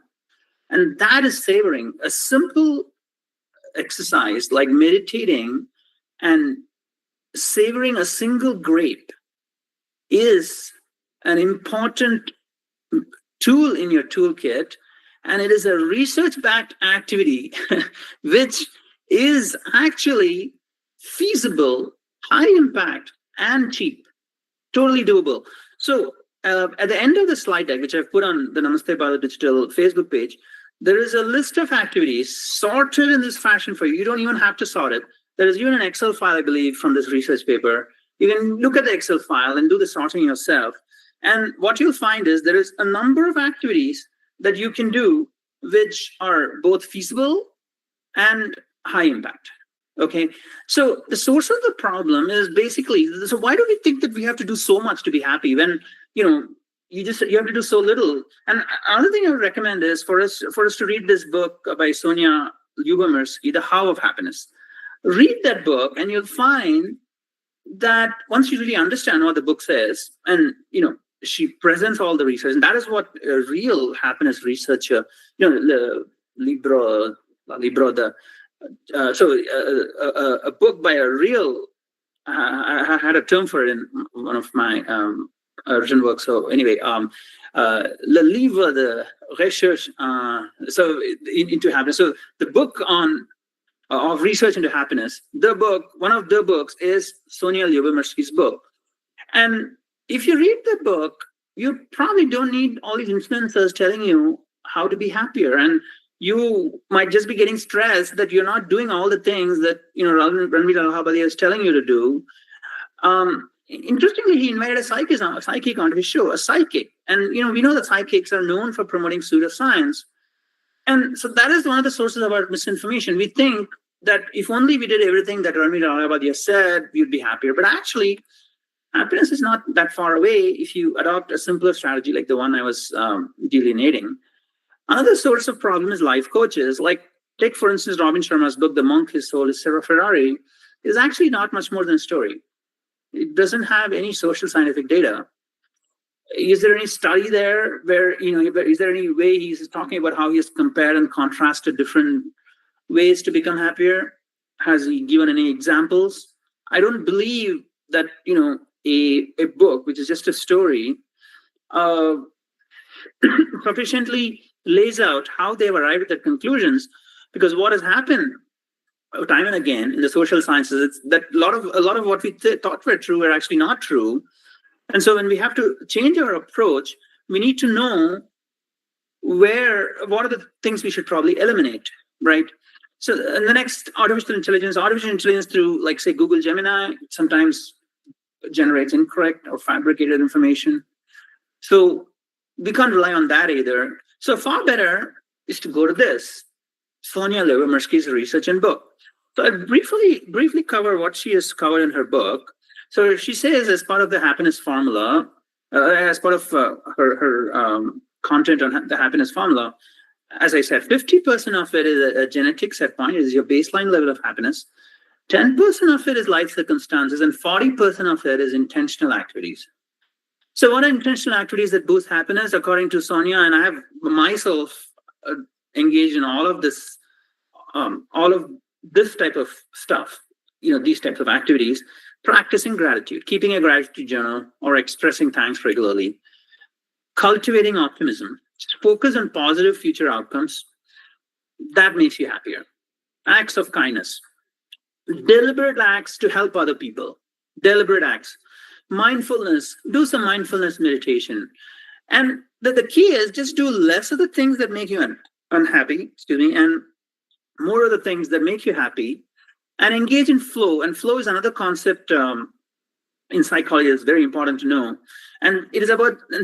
And that is savoring. A simple exercise like meditating and savoring a single grape is an important tool in your toolkit, and it is a research-backed activity which is actually feasible, high impact, and cheap. Totally doable. So at the end of the slide deck, which I've put on the Namaste Bharat Digital Facebook page, there is a list of activities sorted in this fashion for you. You don't even have to sort it. There is even an Excel file, I believe, from this research paper. You can look at the Excel file and do the sorting yourself. And what you'll find is there is a number of activities that you can do which are both feasible and high impact. Okay, so the source of the problem is basically, so why do we think that we have to do so much to be happy when, you know, you have to do so little? And another thing I would recommend is for us to read this book by Sonia Lyubomirsky, The How of Happiness. Read that book and you'll find that once you really understand what the book says, and, you know, she presents all the research, and that is what a real happiness researcher, you know, the a book by a real, I had a term for it in one of my original works. So anyway, le livre de recherche, into happiness. So the book on of research into happiness, one of the books is Sonia Lyubomirsky's book. And if you read the book, you probably don't need all these influencers telling you how to be happier. And you might just be getting stressed that you're not doing all the things that, you know, Ranveer Allahabadi is telling you to do. Interestingly, he invited a psychic onto his show, a psychic. And, you know, we know that psychics are known for promoting pseudoscience. And so that is one of the sources of our misinformation. We think that if only we did everything that Ranveer Allahabadi said, we'd be happier. But actually, happiness is not that far away if you adopt a simpler strategy like the one I was delineating. Another source of problem is life coaches. Like, take, for instance, Robin Sharma's book, The Monk, His Soul, His Ferrari, is actually not much more than a story. It doesn't have any social scientific data. Is there any study there where, you know, is there any way he's talking about how he has compared and contrasted different ways to become happier? Has he given any examples? I don't believe that, you know, a book, which is just a story, sufficiently lays out how they've arrived at their conclusions, because what has happened time and again in the social sciences is that a lot of what we thought were true are actually not true. And so when we have to change our approach, we need to know what are the things we should probably eliminate, right? So in the next, artificial intelligence through, like, say, Google Gemini sometimes generates incorrect or fabricated information. So we can't rely on that either. So far better is to go to this, Sonia Lyubomirsky's research and book. So I'll briefly cover what she has covered in her book. So she says, as part of the happiness formula, as part of her content on the happiness formula, as I said, 50% of it is a genetic set point, it is your baseline level of happiness. 10% of it is life circumstances, and 40% of it is intentional activities. So what are intentional activities that boost happiness, according to Sonia? And I have myself engaged in all of this type of stuff, you know, these types of activities. Practicing gratitude, keeping a gratitude journal, or expressing thanks regularly. Cultivating optimism, focus on positive future outcomes. That makes you happier. Acts of kindness. Deliberate acts to help other people. Deliberate acts. Mindfulness, do some mindfulness meditation. And the key is just do less of the things that make you unhappy, and more of the things that make you happy, and engage in flow. And flow is another concept in psychology that's very important to know. And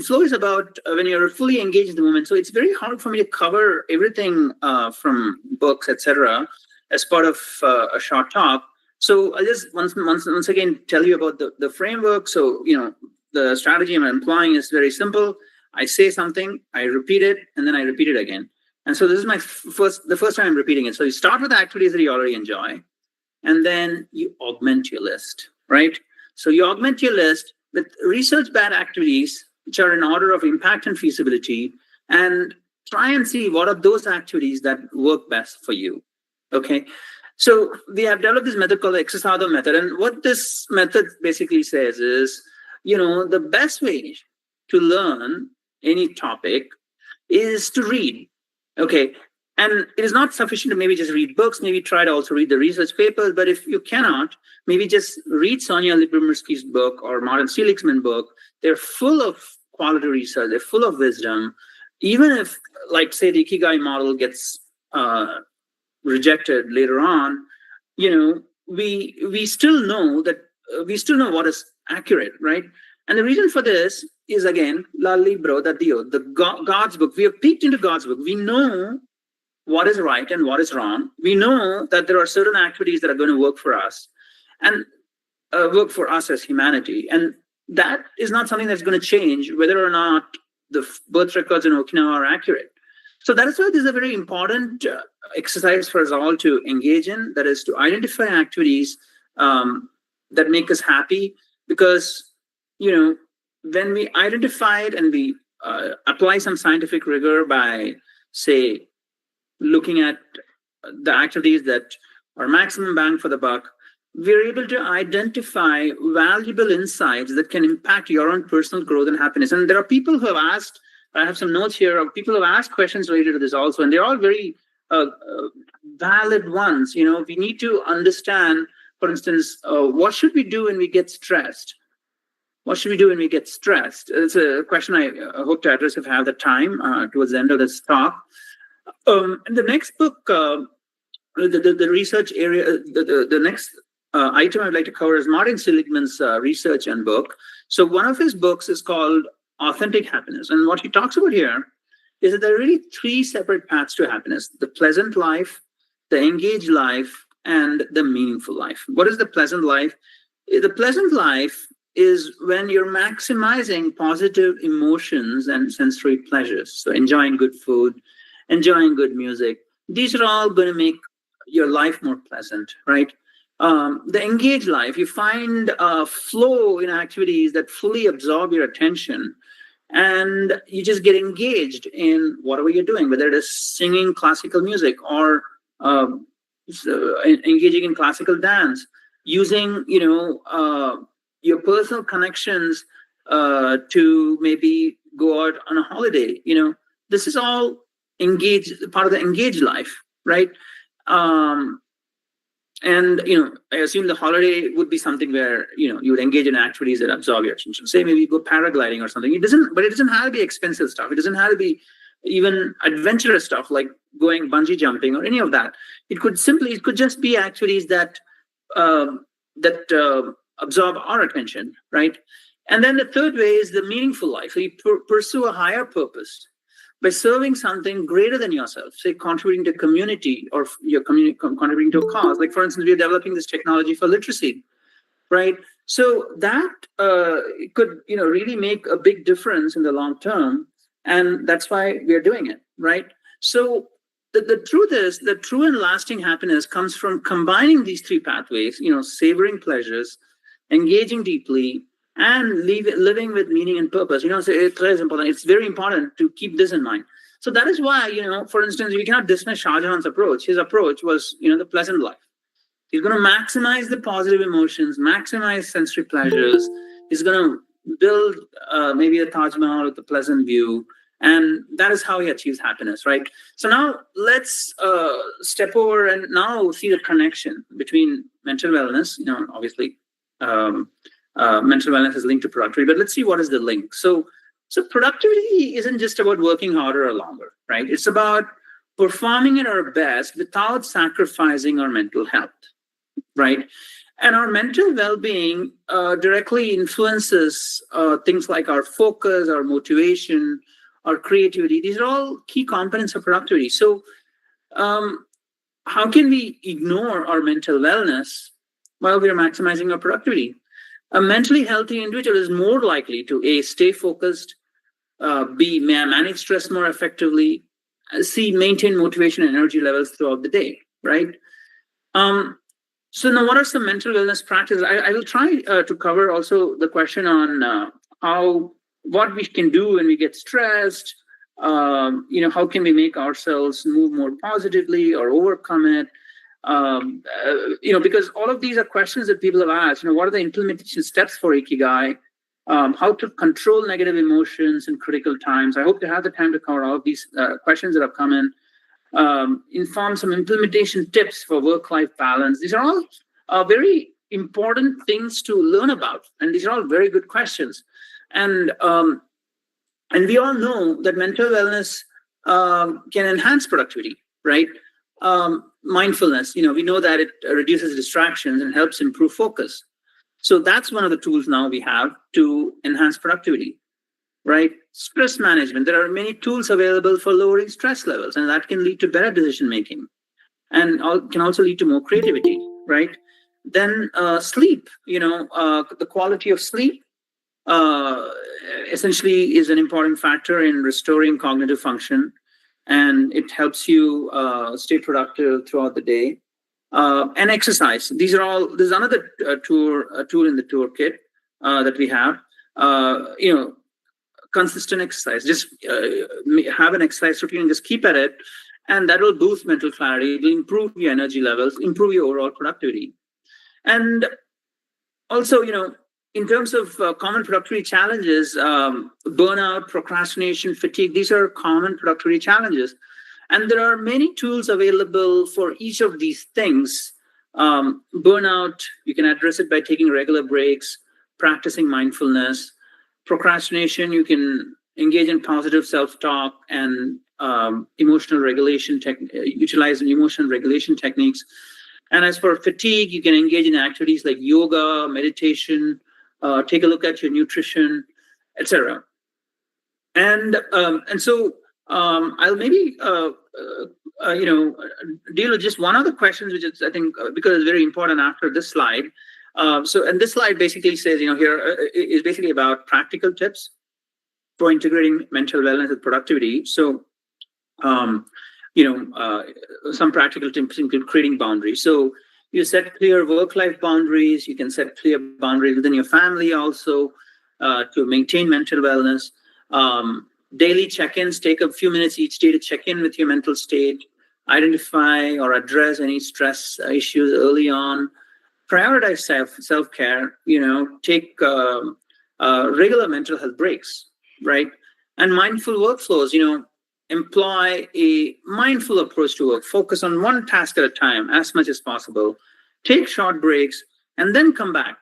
flow is about when you're fully engaged in the moment. So it's very hard for me to cover everything from books, etc., as part of a short talk. So I'll just once again tell you about the framework. So, you know, the strategy I'm employing is very simple. I say something, I repeat it, and then I repeat it again. And so this is the first time I'm repeating it. So you start with the activities that you already enjoy, and then you augment your list, right? So you augment your list with research-backed activities, which are in order of impact and feasibility, and try and see what are those activities that work best for you. Okay. So we have developed this method called the Ekzercado method. And what this method basically says is, the best way to learn any topic is to read. Okay. And it is not sufficient to maybe just read books, maybe try to also read the research papers. But if you cannot, maybe just read Sonia Lyubomirsky's book or Martin Seligman's book. They're full of quality research. They're full of wisdom. Even if, like, say, the Ikigai model gets rejected later on, we still know that we still know what is accurate, right? And the reason for this is, again, la libro da Dio, God's book. We have peeked into God's book. We know what is right and what is wrong. We know that there are certain activities that are going to work for us and work for us as humanity. And that is not something that's going to change whether or not the birth records in Okinawa are accurate. So that is why this is a very important exercise for us all to engage in. That is to identify activities that make us happy, because, when we identify it and we apply some scientific rigor by, say, looking at the activities that are maximum bang for the buck, we're able to identify valuable insights that can impact your own personal growth and happiness. And there are people who have asked, I have some notes here of people who have asked questions related to this also, and they're all very valid ones. We need to understand, for instance, what should we do when we get stressed? What should we do when we get stressed? It's a question I hope to address if I have the time towards the end of this talk. In the next book, the research area, the next item I'd like to cover is Martin Seligman's research and book. So one of his books is called Authentic Happiness. And what he talks about here is that there are really three separate paths to happiness: the pleasant life, the engaged life, and the meaningful life. What is the pleasant life? The pleasant life is when you're maximizing positive emotions and sensory pleasures. So enjoying good food, enjoying good music. These are all going to make your life more pleasant, right? The engaged life, you find flow in activities that fully absorb your attention, and you just get engaged in whatever you're doing, whether it is singing classical music or engaging in classical dance, using your personal connections to maybe go out on a holiday. This is all part of the engaged life, right? And I assume the holiday would be something where you would engage in activities that absorb your attention. Say maybe you go paragliding or something. It doesn't have to be expensive stuff. It doesn't have to be even adventurous stuff like going bungee jumping or any of that. It could just be activities that absorb our attention, right? And then the third way is the meaningful life. So you pursue a higher purpose by serving something greater than yourself, say contributing to community, or you're contributing to a cause. Like, for instance, we're developing this technology for literacy, right? So that could really make a big difference in the long term, and that's why we're doing it, right? So the truth is, the true and lasting happiness comes from combining these three pathways, savoring pleasures, engaging deeply, and living with meaning and purpose. So it's very important to keep this in mind. So that is why, for instance, we cannot dismiss Shah Jahan's approach. His approach was, the pleasant life. He's going to maximize the positive emotions, maximize sensory pleasures. He's going to build maybe a Taj Mahal with a pleasant view. And that is how he achieves happiness, right? So now let's step over and now see the connection between mental wellness, obviously, mental wellness is linked to productivity, but let's see what is the link. So productivity isn't just about working harder or longer, right? It's about performing at our best without sacrificing our mental health, right? And our mental well-being directly influences things like our focus, our motivation, our creativity. These are all key components of productivity. So how can we ignore our mental wellness while we are maximizing our productivity? A mentally healthy individual is more likely to A, stay focused, B, manage stress more effectively, C, maintain motivation and energy levels throughout the day, right? So now what are some mental wellness practices? I will try to cover also the question on what we can do when we get stressed, how can we make ourselves move more positively or overcome it? Because all of these are questions that people have asked. What are the implementation steps for Ikigai? How to control negative emotions in critical times. I hope to have the time to cover all of these questions that have come in. Inform some implementation tips for work-life balance. These are all very important things to learn about, and these are all very good questions. And we all know that mental wellness can enhance productivity, right? Mindfulness, we know that it reduces distractions and helps improve focus. So that's one of the tools now we have to enhance productivity, right? Stress management. There are many tools available for lowering stress levels, and that can lead to better decision making, and can also lead to more creativity, right? Then sleep. The quality of sleep essentially is an important factor in restoring cognitive function, and it helps you stay productive throughout the day. And exercise. There's another tool in the toolkit that we have. Consistent exercise. Just have an exercise routine and just keep at it, and that will boost mental clarity. It will improve your energy levels, improve your overall productivity. And also, in terms of common productivity challenges, burnout, procrastination, fatigue, these are common productivity challenges. And there are many tools available for each of these things. Burnout, you can address it by taking regular breaks, practicing mindfulness. Procrastination, you can engage in positive self-talk and emotional regulation, utilize emotional regulation techniques. And as for fatigue, you can engage in activities like yoga, meditation, take a look at your nutrition, etc. And so I'll maybe deal with just one of the questions, which is, I think, because it's very important after this slide. And this slide basically says, here is basically about practical tips for integrating mental wellness with productivity. So, some practical tips include creating boundaries. So you set clear work-life boundaries. You can set clear boundaries within your family also to maintain mental wellness. Daily check-ins, take a few minutes each day to check in with your mental state, identify or address any stress issues early on, prioritize self-care, take regular mental health breaks, right? And mindful workflows, employ a mindful approach to work, focus on one task at a time as much as possible, take short breaks, and then come back.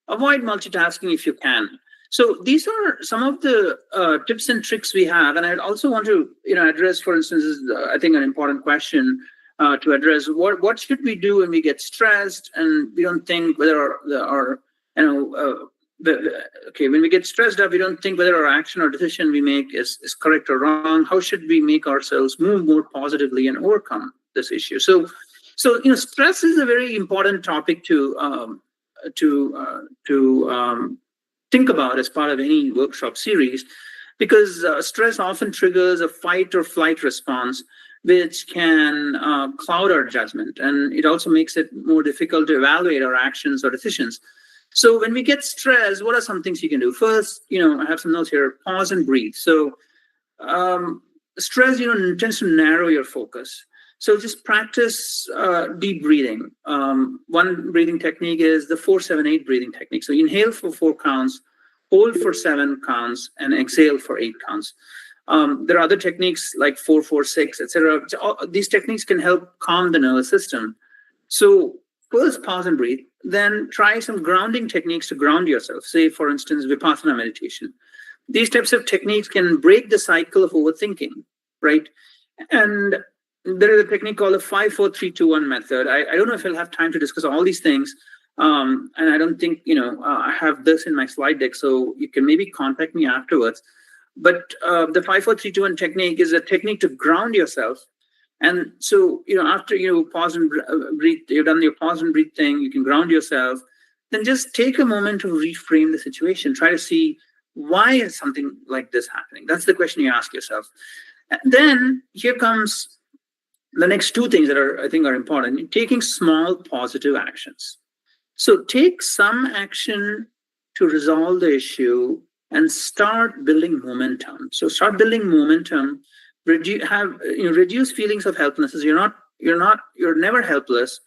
Avoid multitasking if you can. So these are some of the tips and tricks we have. And I'd also want to, address, for instance, I think an important question to address. What should we do when we get stressed and we don't think whether when we get stressed up, we don't think whether our action or decision we make is correct or wrong. How should we make ourselves move more positively and overcome this issue? So stress is a very important topic to think about as part of any workshop series, because stress often triggers a fight or flight response, which can cloud our judgment, and it also makes it more difficult to evaluate our actions or decisions. So when we get stressed, what are some things you can do? First, I have some notes here. Pause and breathe. So stress, tends to narrow your focus. So just practice deep breathing. One breathing technique is the 4-7-8 breathing technique. So inhale for 4 counts, hold for 7 counts, and exhale for 8 counts. There are other techniques like 4-4-6, etc. These techniques can help calm the nervous system. So first, pause and breathe. Then try some grounding techniques to ground yourself. Say, for instance, Vipassana meditation. These types of techniques can break the cycle of overthinking, right? And there is a technique called the 5-4-3-2-1 method. I don't know if I'll have time to discuss all these things. And I don't think, I have this in my slide deck, so you can maybe contact me afterwards. But the 5-4-3-2-1 technique is a technique to ground yourself. And so, after you pause and breathe, you've done your pause and breathe thing, you can ground yourself, then just take a moment to reframe the situation. Try to see, why is something like this happening? That's the question you ask yourself. And then here comes the next 2 things that I think are important: taking small positive actions. So take some action to resolve the issue and start building momentum. So start building momentum. Reduce feelings of helplessness. You're never helpless.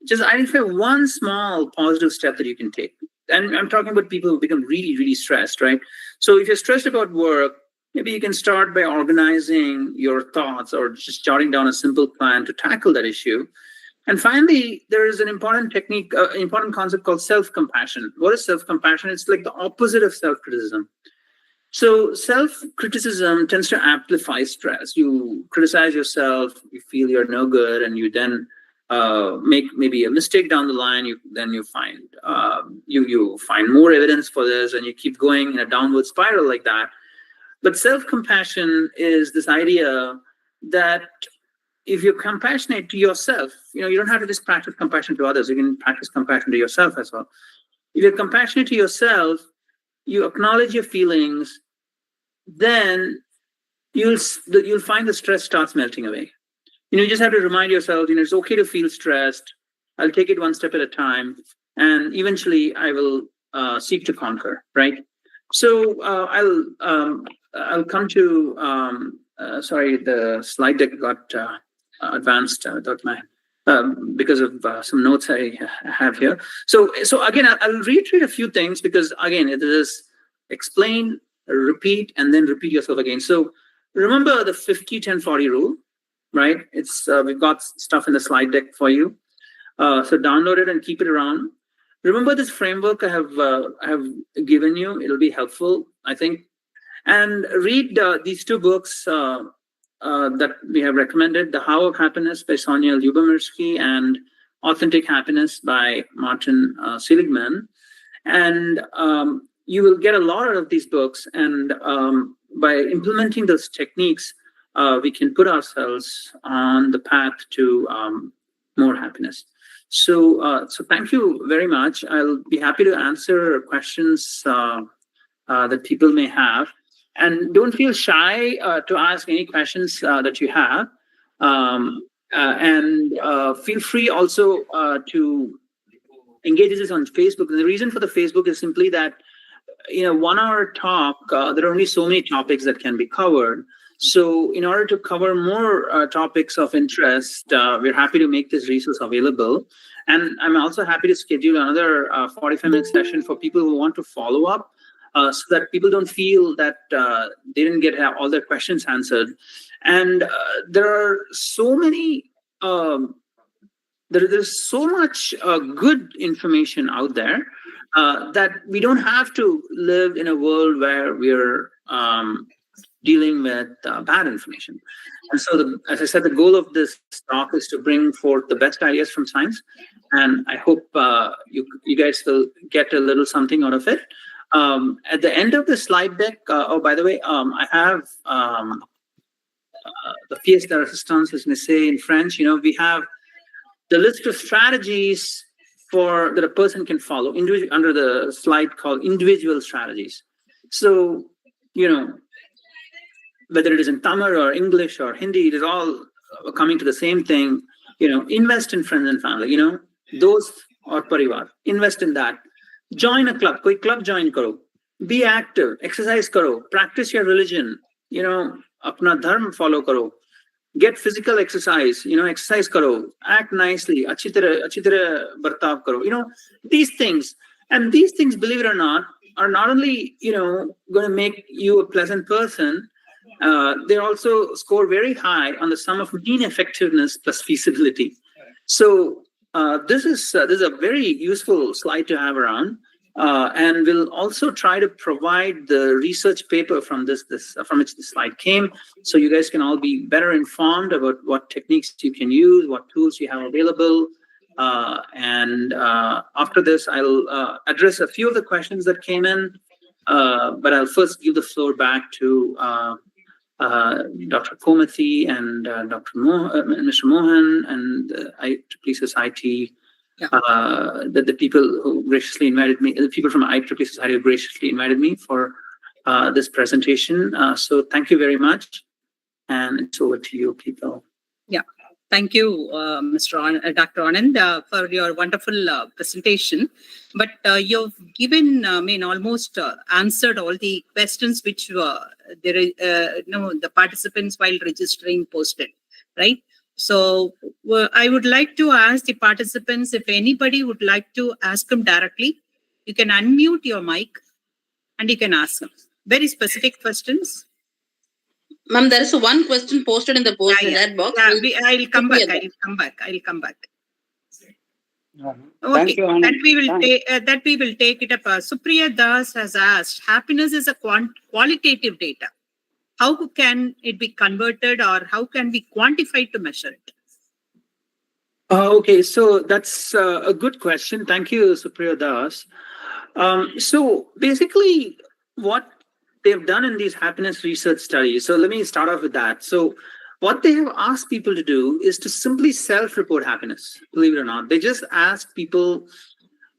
Just identify one small positive step that you can take. And I'm talking about people who become really, really stressed, right? So if you're stressed about work, maybe you can start by organizing your thoughts or just jotting down a simple plan to tackle that issue. And finally, there is an important technique, important concept called self-compassion. What is self-compassion? It's like the opposite of self-criticism. So self-criticism tends to amplify stress. You criticize yourself, you feel you're no good, and you then make maybe a mistake down the line. You find you find more evidence for this, and you keep going in a downward spiral like that. But self-compassion is this idea that if you're compassionate to yourself, you don't have to just practice compassion to others. You can practice compassion to yourself as well. If you're compassionate to yourself, you acknowledge your feelings, then you'll find the stress starts melting away. You just have to remind yourself, it's okay to feel stressed. I'll take it one step at a time, and eventually I will seek to conquer. Right. So I'll come to. Sorry, the slide deck got advanced because of some notes I have here. So again, I'll reiterate a few things because again, it is explain, repeat, and then repeat yourself again. So remember the 50-10-40 rule, right? It's we've got stuff in the slide deck for you. So download it and keep it around. Remember this framework I have given you. It'll be helpful, I think. And read these two books that we have recommended: The How of Happiness by Sonia Lyubomirsky and Authentic Happiness by Martin Seligman. And you will get a lot out of these books. And by implementing those techniques, we can put ourselves on the path to more happiness. So thank you very much. I'll be happy to answer questions that people may have. And don't feel shy to ask any questions that you have. And feel free also to engage this on Facebook. And the reason for the Facebook is simply that, 1 hour talk, there are only so many topics that can be covered. So in order to cover more topics of interest, we're happy to make this resource available. And I'm also happy to schedule another 45-minute session for people who want to follow up. So that people don't feel that they didn't get all their questions answered. And there are so many, there's so much good information out there that we don't have to live in a world where we're dealing with bad information. And so, as I said, the goal of this talk is to bring forth the best ideas from science. And I hope you guys will get a little something out of it. At the end of the slide deck, oh, by the way, I have the pièce de résistance, as we say in French. We have the list of strategies that a person can follow under the slide called individual strategies. So, whether it is in Tamil or English or Hindi, it is all coming to the same thing. Invest in friends and family, those or parivar, invest in that. Join a club, koi club join karo. Be active, exercise karo, practice your religion, apna dharma follow karo. Get physical exercise, exercise karo, act nicely, achhi tarah bartav karo. These things. And these things, believe it or not, are not only, going to make you a pleasant person, they also score very high on the sum of mean effectiveness plus feasibility. So this is a very useful slide to have around, and we'll also try to provide the research paper from from which this slide came, so you guys can all be better informed about what techniques you can use, what tools you have available. And after this, I'll address a few of the questions that came in, but I'll first give the floor back to Dr. Komathy and Dr. Mr. Mohan and IEEE Society. The people who graciously invited me, the people from IEEE Society who graciously invited me for this presentation. So thank you very much. And it's over to you, people. Yeah. Thank you, Dr. Anand, for your wonderful presentation. But you've given, almost answered all the questions which the participants while registering posted, right? So I would like to ask the participants, if anybody would like to ask them directly, you can unmute your mic and you can ask them. Very specific questions. Ma'am, there is one question posted in the chat box. I'll come back. I'll come back. Okay, Thank you, that we will take it up. Supriya Das has asked, happiness is a qualitative data. How can it be converted, or how can we quantify to measure it? Okay, so that's a good question. Thank you, Supriya Das. So basically, what they've done in these happiness research studies, so let me start off with that. So what they have asked people to do is to simply self-report happiness, believe it or not. They just asked people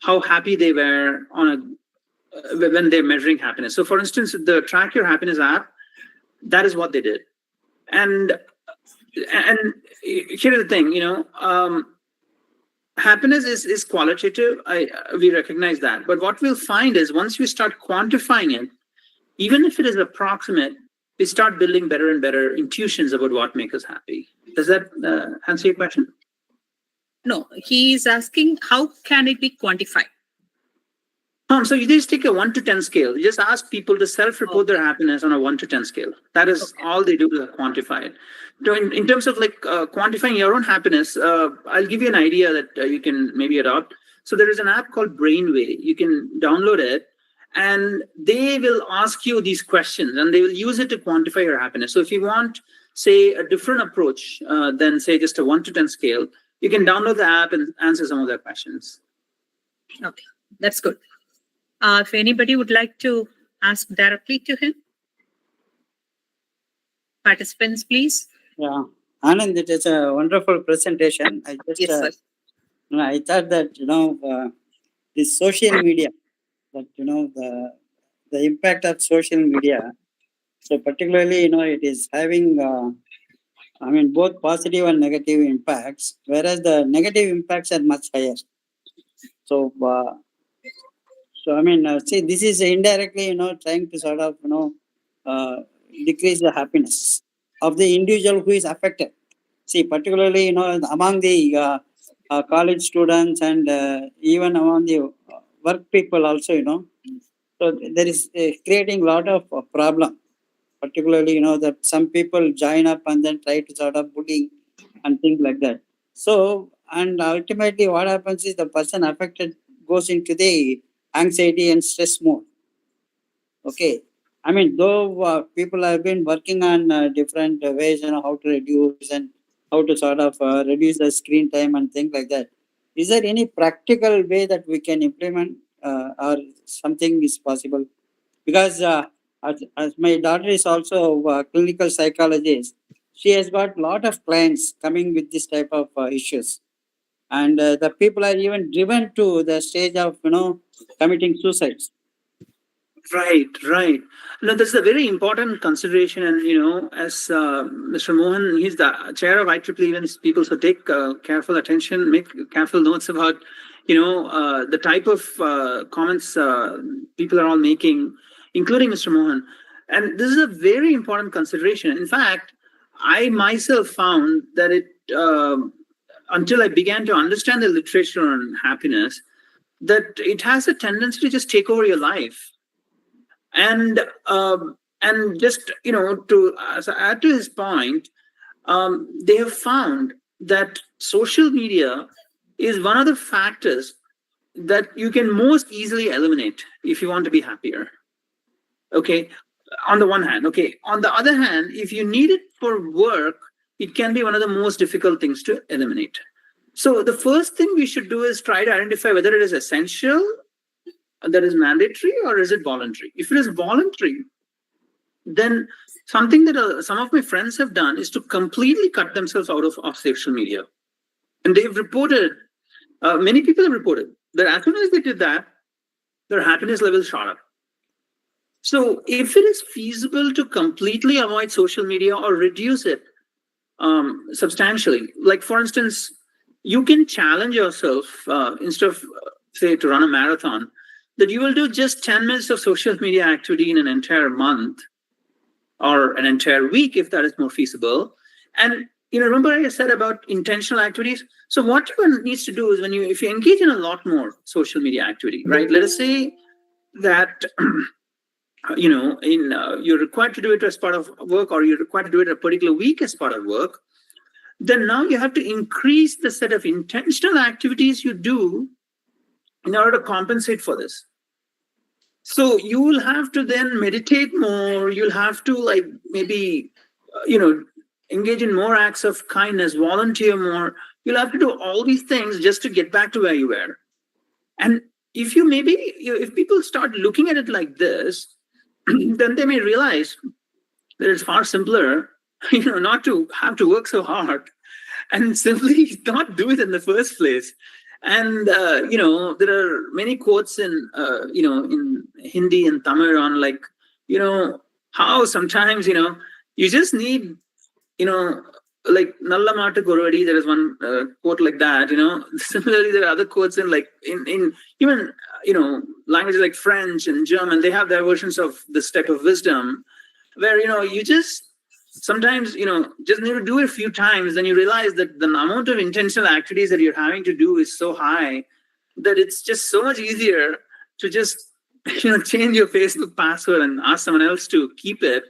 how happy they were when they're measuring happiness. So for instance, the Track Your Happiness app, that is what they did. And here's the thing, happiness is qualitative. We recognize that. But what we'll find is once we start quantifying it, even if it is approximate, we start building better and better intuitions about what makes us happy. Does that answer your question? No, he is asking how can it be quantified? So you just take a 1 to 10 scale. You just ask people to self-report their happiness on a 1 to 10 scale. That is all they do to quantify it. So in terms of quantifying your own happiness, I'll give you an idea that you can maybe adopt. So there is an app called Brainway. You can download it, and they will ask you these questions, and they will use it to quantify your happiness. So if you want, say, a different approach than, say, just a 1 to 10 scale, you can download the app and answer some of their questions. Okay, that's good. If anybody would like to ask directly to him. Participants, please. Yeah, Anand, it is a wonderful presentation. I just, I thought that, this social media, that, the impact of social media. So particularly, it is having, both positive and negative impacts, whereas the negative impacts are much higher. So, see, this is indirectly, trying to sort of, decrease the happiness of the individual who is affected. See, particularly, among the college students and even among the work people also, so there is creating a lot of problem. Particularly, that some people join up and then try to sort of bullying and things like that. So, and ultimately what happens is the person affected goes into the anxiety and stress mode. Okay. Though people have been working on different ways, how to reduce and how to sort of reduce the screen time and things like that. Is there any practical way that we can implement or something is possible? Because as my daughter is also a clinical psychologist, she has got a lot of clients coming with this type of issues. And the people are even driven to the stage of, committing suicides. Right. No, that's a very important consideration. And, as Mr. Mohan, he's the chair of IEEE events people, so take careful attention, make careful notes about, the type of comments people are all making, including Mr. Mohan. And this is a very important consideration. In fact, I myself found that until I began to understand the literature on happiness, that it has a tendency to just take over your life. And just, to add to his point, they have found that social media is one of the factors that you can most easily eliminate if you want to be happier. Okay, on the one hand. Okay, on the other hand, if you need it for work, it can be one of the most difficult things to eliminate. So the first thing we should do is try to identify whether it is essential, that is mandatory, or is it voluntary. If it is voluntary, then something that some of my friends have done is to completely cut themselves out of social media. And they've reported, many people have reported that as soon as they did that, their happiness levels shot up. So if it is feasible to completely avoid social media or reduce it, substantially. Like, for instance, you can challenge yourself instead of, say, to run a marathon, that you will do just 10 minutes of social media activity in an entire month or an entire week, if that is more feasible. And remember I said about intentional activities. So what one needs to do is, if you engage in a lot more social media activity, right? Let us say that you're required to do it as part of work, or you're required to do it a particular week as part of work. Then now you have to increase the set of intentional activities you do in order to compensate for this. So you will have to then meditate more. You'll have to maybe, engage in more acts of kindness, volunteer more. You'll have to do all these things just to get back to where you were. And if people start looking at it like this, then they may realize that it's far simpler, not to have to work so hard and simply not do it in the first place. And there are many quotes in Hindi and Tamil on how sometimes you just need like Nalla Mata Gorvadi. There is one quote like that. Similarly, there are other quotes in in even languages like French and German. They have their versions of this type of wisdom, where you just sometimes just need to do it a few times, then you realize that the amount of intentional activities that you're having to do is so high that it's just so much easier to just change your Facebook password and ask someone else to keep it,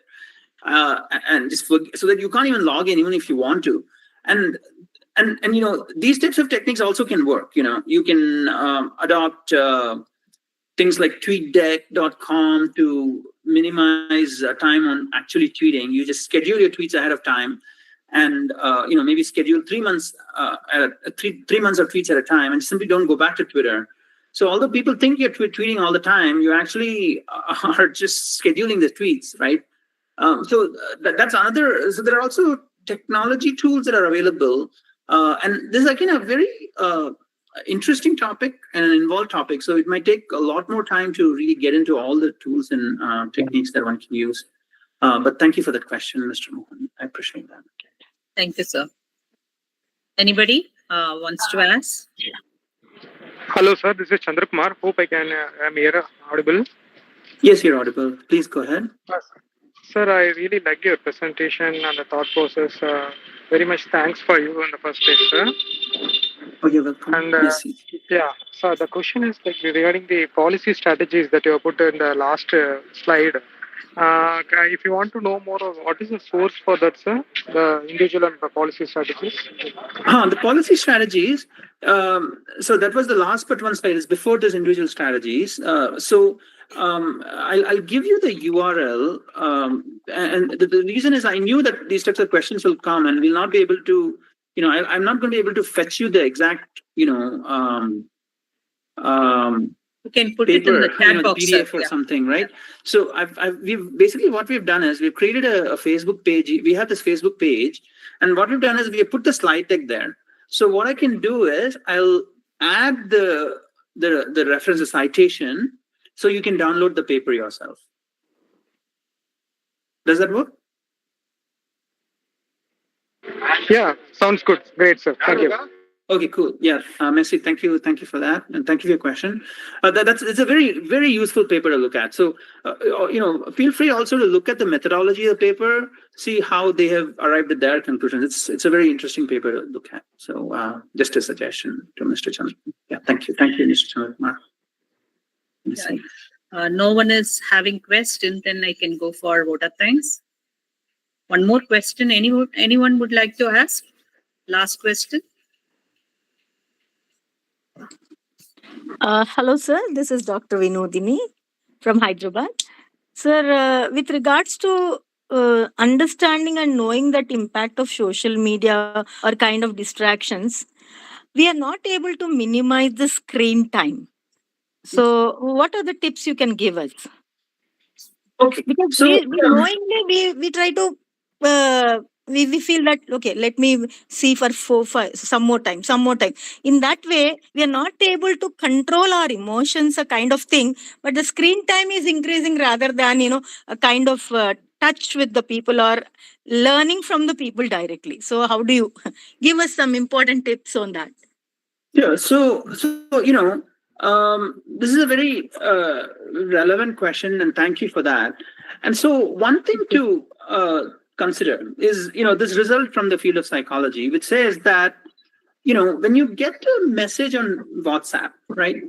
and just so that you can't even log in even if you want to. And these types of techniques also can work. You can adopt things like tweetdeck.com to minimize time on actually tweeting. You just schedule your tweets ahead of time, and maybe schedule 3 months, 3 months of tweets at a time, and simply don't go back to Twitter. So although people think you're tweeting all the time, you actually are just scheduling the tweets, right? So that's another. So there are also technology tools that are available, and this is again a very interesting topic and an involved topic. So it might take a lot more time to really get into all the tools and techniques that one can use. But thank you for that question, Mr. Mohan. I appreciate that. Thank you, sir. Anybody wants to ask? Hello, sir. This is SanatKumar. Hope I'm here audible. Yes, you're audible. Please go ahead. Sir, I really like your presentation and the thought process. Very much thanks for you in the first place, sir. Oh, you're welcome. And Yes. yeah, so the question is regarding the policy strategies that you have put in the last slide. If you want to know more of what is the source for that, sir, the individual and the policy strategies? The policy strategies. So that was the last but one slide. Is before those individual strategies. I'll give you the URL. And the reason is I knew that these types of questions will come, and we'll not be able to. I'm not going to be able to fetch you the exact. You can put paper, it in the chat box, PDF sir. or something, right? So we've basically what we've done is we've created a Facebook page. We have this Facebook page, and what we've done is we have put the slide deck there. So what I can do is I'll add the reference, the citation, so you can download the paper yourself. Does that work? Yeah, sounds good. Great, sir. Thank you. Okay, cool. Yeah, Messi, thank you for that, and thank you for your question. It's a very, very useful paper to look at. So, feel free also to look at the methodology of the paper, see how they have arrived at their conclusions. It's a very interesting paper to look at. So, just a suggestion to Mr. Chandra. Yeah, thank you, Mr. Chandra. No one is having questions, then I can go for vote of thanks. One more question. Anyone would like to ask? Last question. Hello, sir. This is Dr. Vinodini from Hyderabad. Sir, with regards to understanding and knowing that impact of social media or kind of distractions, we are not able to minimize the screen time. So what are the tips you can give us? Okay. Because So, knowingly we try to we feel that okay, let me see for 5 some more time. In that way, we are not able to control our emotions, a kind of thing. But the screen time is increasing rather than a kind of touch with the people or learning from the people directly. So how do you give us some important tips on that? Yeah, this is a very relevant question, and thank you for that. And so, one thing to consider is, this result from the field of psychology, which says that, when you get a message on WhatsApp, right?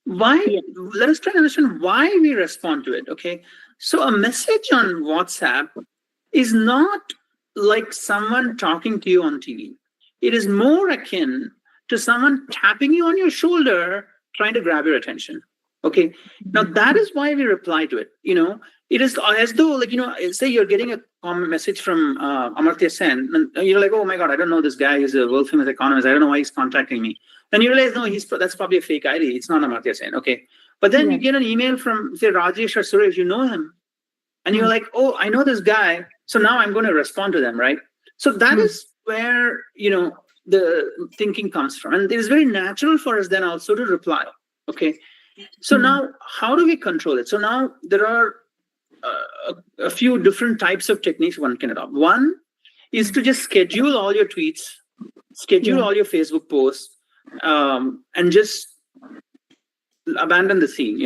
Why? Yeah. Let us try to understand why we respond to it. Okay, so a message on WhatsApp is not like someone talking to you on TV. It is more akin to someone tapping you on your shoulder, trying to grab your attention. Okay. Now that is why we reply to it. It is as though, say you're getting a comment message from Amartya Sen, and you're like, oh my God, I don't know this guy. He's a world famous economist. I don't know why he's contacting me. Then you realize, no, that's probably a fake ID. It's not Amartya Sen. Okay. But then you get an email from, say, Rajesh or Suresh, you know him. And you're like, oh, I know this guy. So now I'm going to respond to them, right? So that is where, the thinking comes from. And it is very natural for us then also to reply. Okay. So now how do we control it? So now there are a few different types of techniques one can adopt. One is to just schedule all your tweets, schedule all your Facebook posts, and just abandon the scene,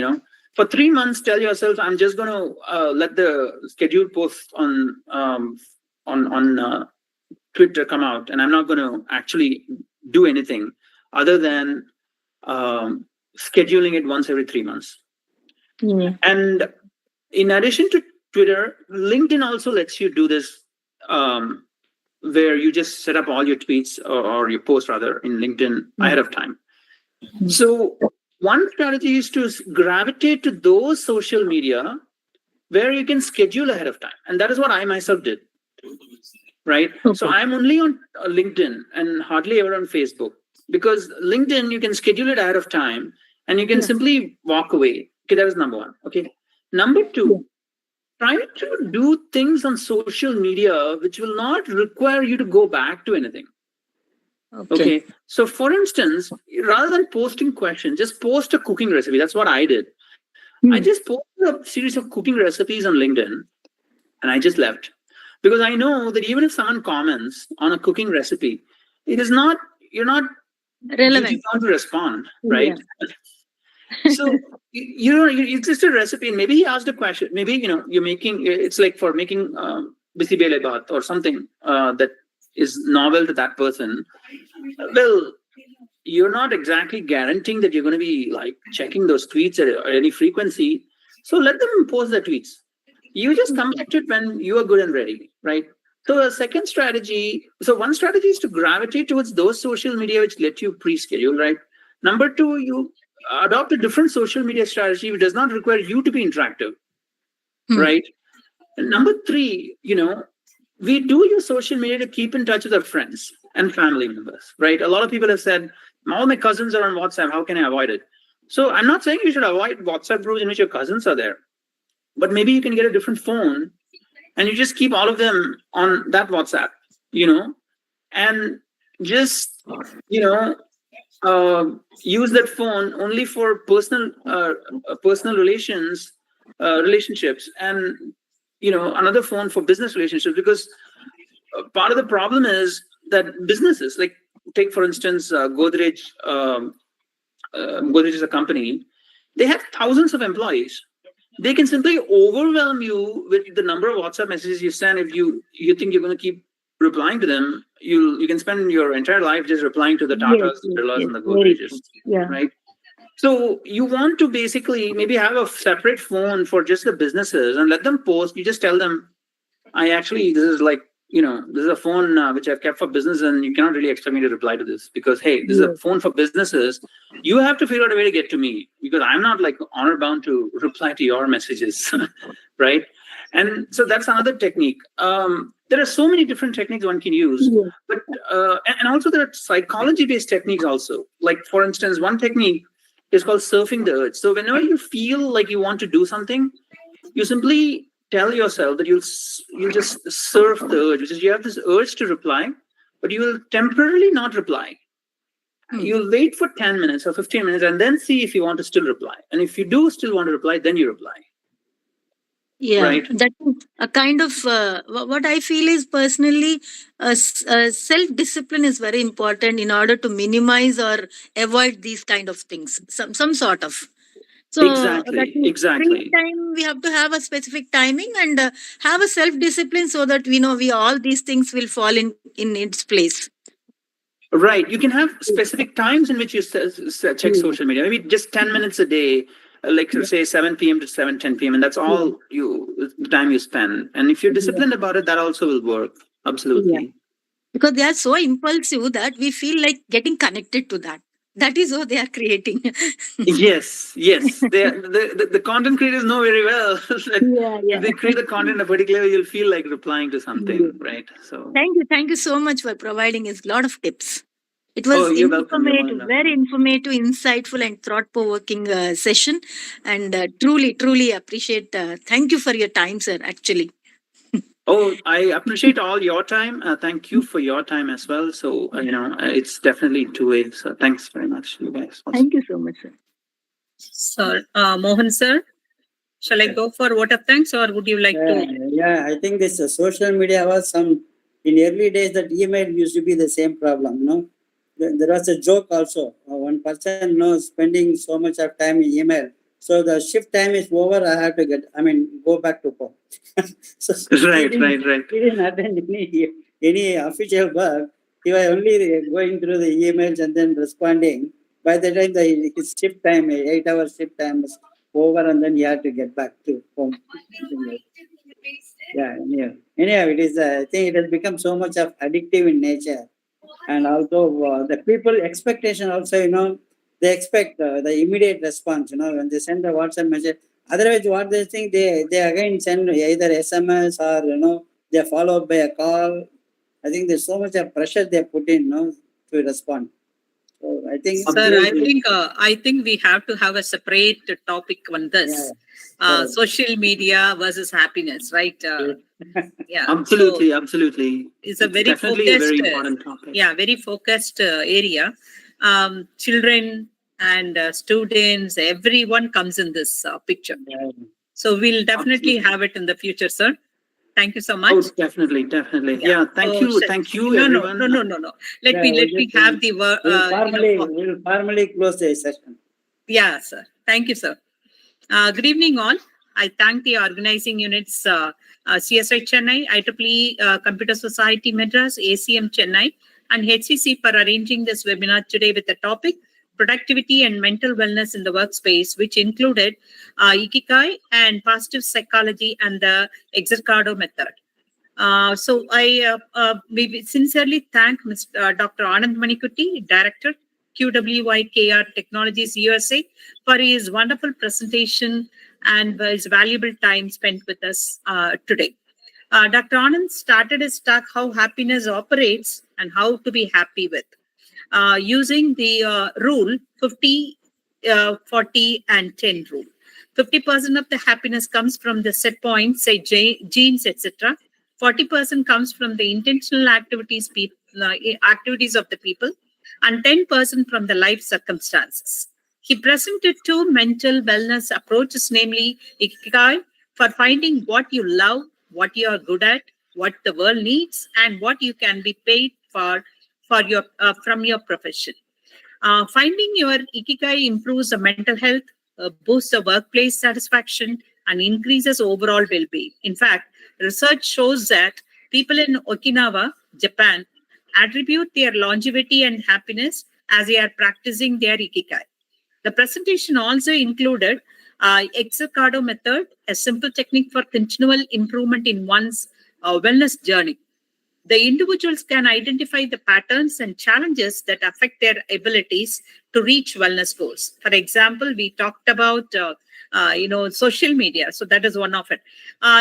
For 3 months, tell yourself, I'm just going to let the scheduled post on Twitter come out, and I'm not going to actually do anything other than scheduling it once every 3 months. And in addition to Twitter, LinkedIn also lets you do this, where you just set up all your tweets or your posts rather in LinkedIn ahead of time. So one strategy is to gravitate to those social media where you can schedule ahead of time. And that is what I myself did, right? So I'm only on LinkedIn and hardly ever on Facebook, because LinkedIn, you can schedule it ahead of time and you can simply walk away. Okay, that is number one. Okay. Number two, try to do things on social media which will not require you to go back to anything. Okay. So for instance, rather than posting questions, just post a cooking recipe. That's what I did. I just posted a series of cooking recipes on LinkedIn and I just left. Because I know that even if someone comments on a cooking recipe, you're not Relevant. bound to respond, right? So it's just a recipe, and maybe he asked a question. Maybe you're making, it's like for making bisi bele baat or something that is novel to that person. Well, you're not exactly guaranteeing that you're going to be like checking those tweets at any frequency. So let them post their tweets. You just come back to it when you are good and ready, right? So one strategy is to gravitate towards those social media which let you pre-schedule, right? Number two, you adopt a different social media strategy which does not require you to be interactive, right? And number three, we do use social media to keep in touch with our friends and family members, right? A lot of people have said, all my cousins are on WhatsApp, how can I avoid it? So I'm not saying you should avoid WhatsApp groups in which your cousins are there, but maybe you can get a different phone and you just keep all of them on that WhatsApp, and just, use that phone only for personal relationships, and another phone for business relationships. Because part of the problem is that businesses, like take for instance Godrej. Godrej is a company. They have thousands of employees. They can simply overwhelm you with the number of WhatsApp messages you send. If you think you're going to keep replying to them, you can spend your entire life just replying to the Tatas, Birlas, and the Godrejes, right? So you want to basically maybe have a separate phone for just the businesses and let them post. You just tell them, this is a phone which I've kept for business, and you cannot really expect me to reply to this because, hey, this is a phone for businesses. You have to figure out a way to get to me because I'm not like honor bound to reply to your messages, right? And so that's another technique. There are so many different techniques one can use, but and also there are psychology-based techniques also. Like for instance, one technique is called surfing the urge. So whenever you feel like you want to do something, you simply tell yourself that you'll just surf the urge, which is you have this urge to reply, but you will temporarily not reply. You'll wait for 10 minutes or 15 minutes and then see if you want to still reply. And if you do still want to reply, then you reply. Yeah, right? that is a kind of what I feel is personally, self discipline is very important in order to minimize or avoid these kind of things. Some sort of. So that Exactly, is screen exactly. time. We have to have a specific timing and have a self discipline so that we know we all these things will fall in its place. Right. You can have specific times in which you check social media. Maybe just 10 minutes a day, like say 7 p.m. to 7:10 p.m. And that's all the time you spend. And if you're disciplined about it, that also will work. Yeah. Absolutely. Because they are so impulsive that we feel like getting connected to that. That is what they are creating. Yes, yes. The content creators know very well that Yeah, if yeah. they create the content in a particular way, you'll feel like replying to Yeah. something, right? So, Thank you so much for providing us a lot of tips. It oh, was you're welcome. You're more than informative, very welcome. informative, insightful, and thought-provoking session. And truly, truly appreciate. Thank you for your time, sir. Actually, Oh, I appreciate all your time. Thank you for your time as well. So, it's definitely two-way. So, thanks very much, you guys. Also. thank you so much, sir. Sir, Mohan sir, shall I go for vote of thanks or would you like to? Yeah, I think this social media was in early days that email used to be the same problem, There was a joke also. One person, spending so much of time in email. So the shift time is over, I have to go back to home. So Right, right, right. he didn't attend any official work. He was only going through the emails and then responding. By the time his shift time, 8 hour shift time was over, and then he had to get back to home. Yeah, anyhow, it is. I think it has become so much of addictive in nature, and also the people expectation also. They expect the immediate response. When they send a WhatsApp message. Otherwise, what they think they again send either SMS or they follow up by a call. I think there's so much of pressure they put in, to respond. So I think. Sir, I think we have to have a separate topic on this. Yeah. Social media versus happiness, right? Yeah. Absolutely, So absolutely. it's a very definitely focused, a very important topic. yeah, very focused area. Children and students, everyone comes in this picture. Yeah. So we'll definitely Absolutely. have it in the future, sir. Thank you so much. Oh, definitely, definitely. Yeah, thank So, you, thank you, no, everyone. No. Let me have the word. We'll formally close the session. Yeah, sir. Thank you, sir. Good evening, all. I thank the organizing units, CSI Chennai, IEEE Computer Society Madras, ACM Chennai, and HCC for arranging this webinar today with the topic productivity and mental wellness in the workspace, which included Ikigai and positive psychology and the Ekzercado method. So we sincerely thank Dr. Anand Manikutty, Director, Qwykr Technologies USA, for his wonderful presentation and his valuable time spent with us today. Dr. Anand started his talk how happiness operates and how to be happy with, using the rule 50, 40, and 10 rule. 50% of the happiness comes from the set points, say genes, etc. 40% comes from the intentional activities of the people, and 10% from the life circumstances. He presented two mental wellness approaches, namely Ikigai, for finding what you love, what you are good at, what the world needs, and what you can be paid for your from your profession. Finding your Ikigai improves the mental health, boosts the workplace satisfaction, and increases overall well-being. In fact, research shows that people in Okinawa, Japan, attribute their longevity and happiness as they are practicing their Ikigai. The presentation also included Ekzercado method, a simple technique for continual improvement in one's wellness journey. The individuals can identify the patterns and challenges that affect their abilities to reach wellness goals. For example, we talked about social media. So that is one of it.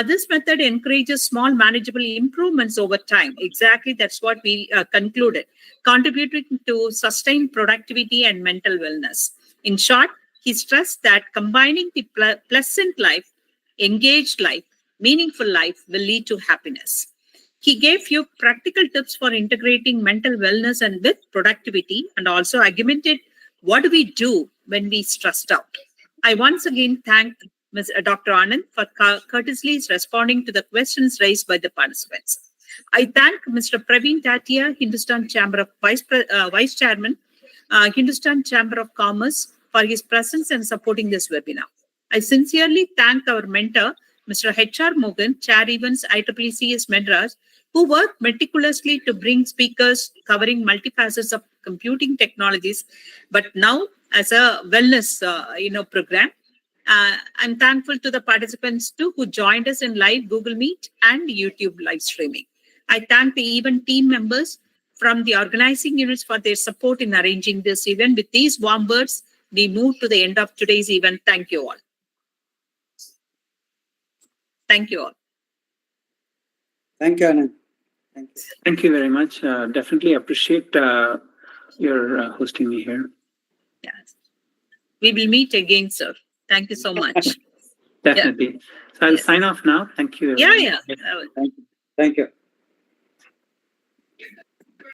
This method encourages small manageable improvements over time. Exactly, that's what we concluded, contributing to sustained productivity and mental wellness. In short, he stressed that combining the pleasant life, engaged life, meaningful life will lead to happiness. He gave few practical tips for integrating mental wellness and with productivity, and also argumented what do we do when we stressed out. I once again thank Dr. Anand, for courteously responding to the questions raised by the participants. I thank Mr. Praveen Tatia, Hindustan Chamber of Vice Chairman, Hindustan Chamber of Commerce, for his presence and supporting this webinar. I sincerely thank our mentor, Mr. H.R. Mohan, Chair Events IEEE Madras, who worked meticulously to bring speakers covering multifacets of computing technologies, but now as a wellness program. I'm thankful to the participants too who joined us in live Google Meet and YouTube live streaming. I thank the event team members from the organizing units for their support in arranging this event. With these warm words, we move to the end of today's event. Thank you all. Thank you all. Thank you, Anand. Thank you. Thank you very much. Definitely appreciate your hosting me here. Yes. We will meet again, sir. Thank you so much. Definitely. So I'll sign off now. Thank you. Yeah. Thank you.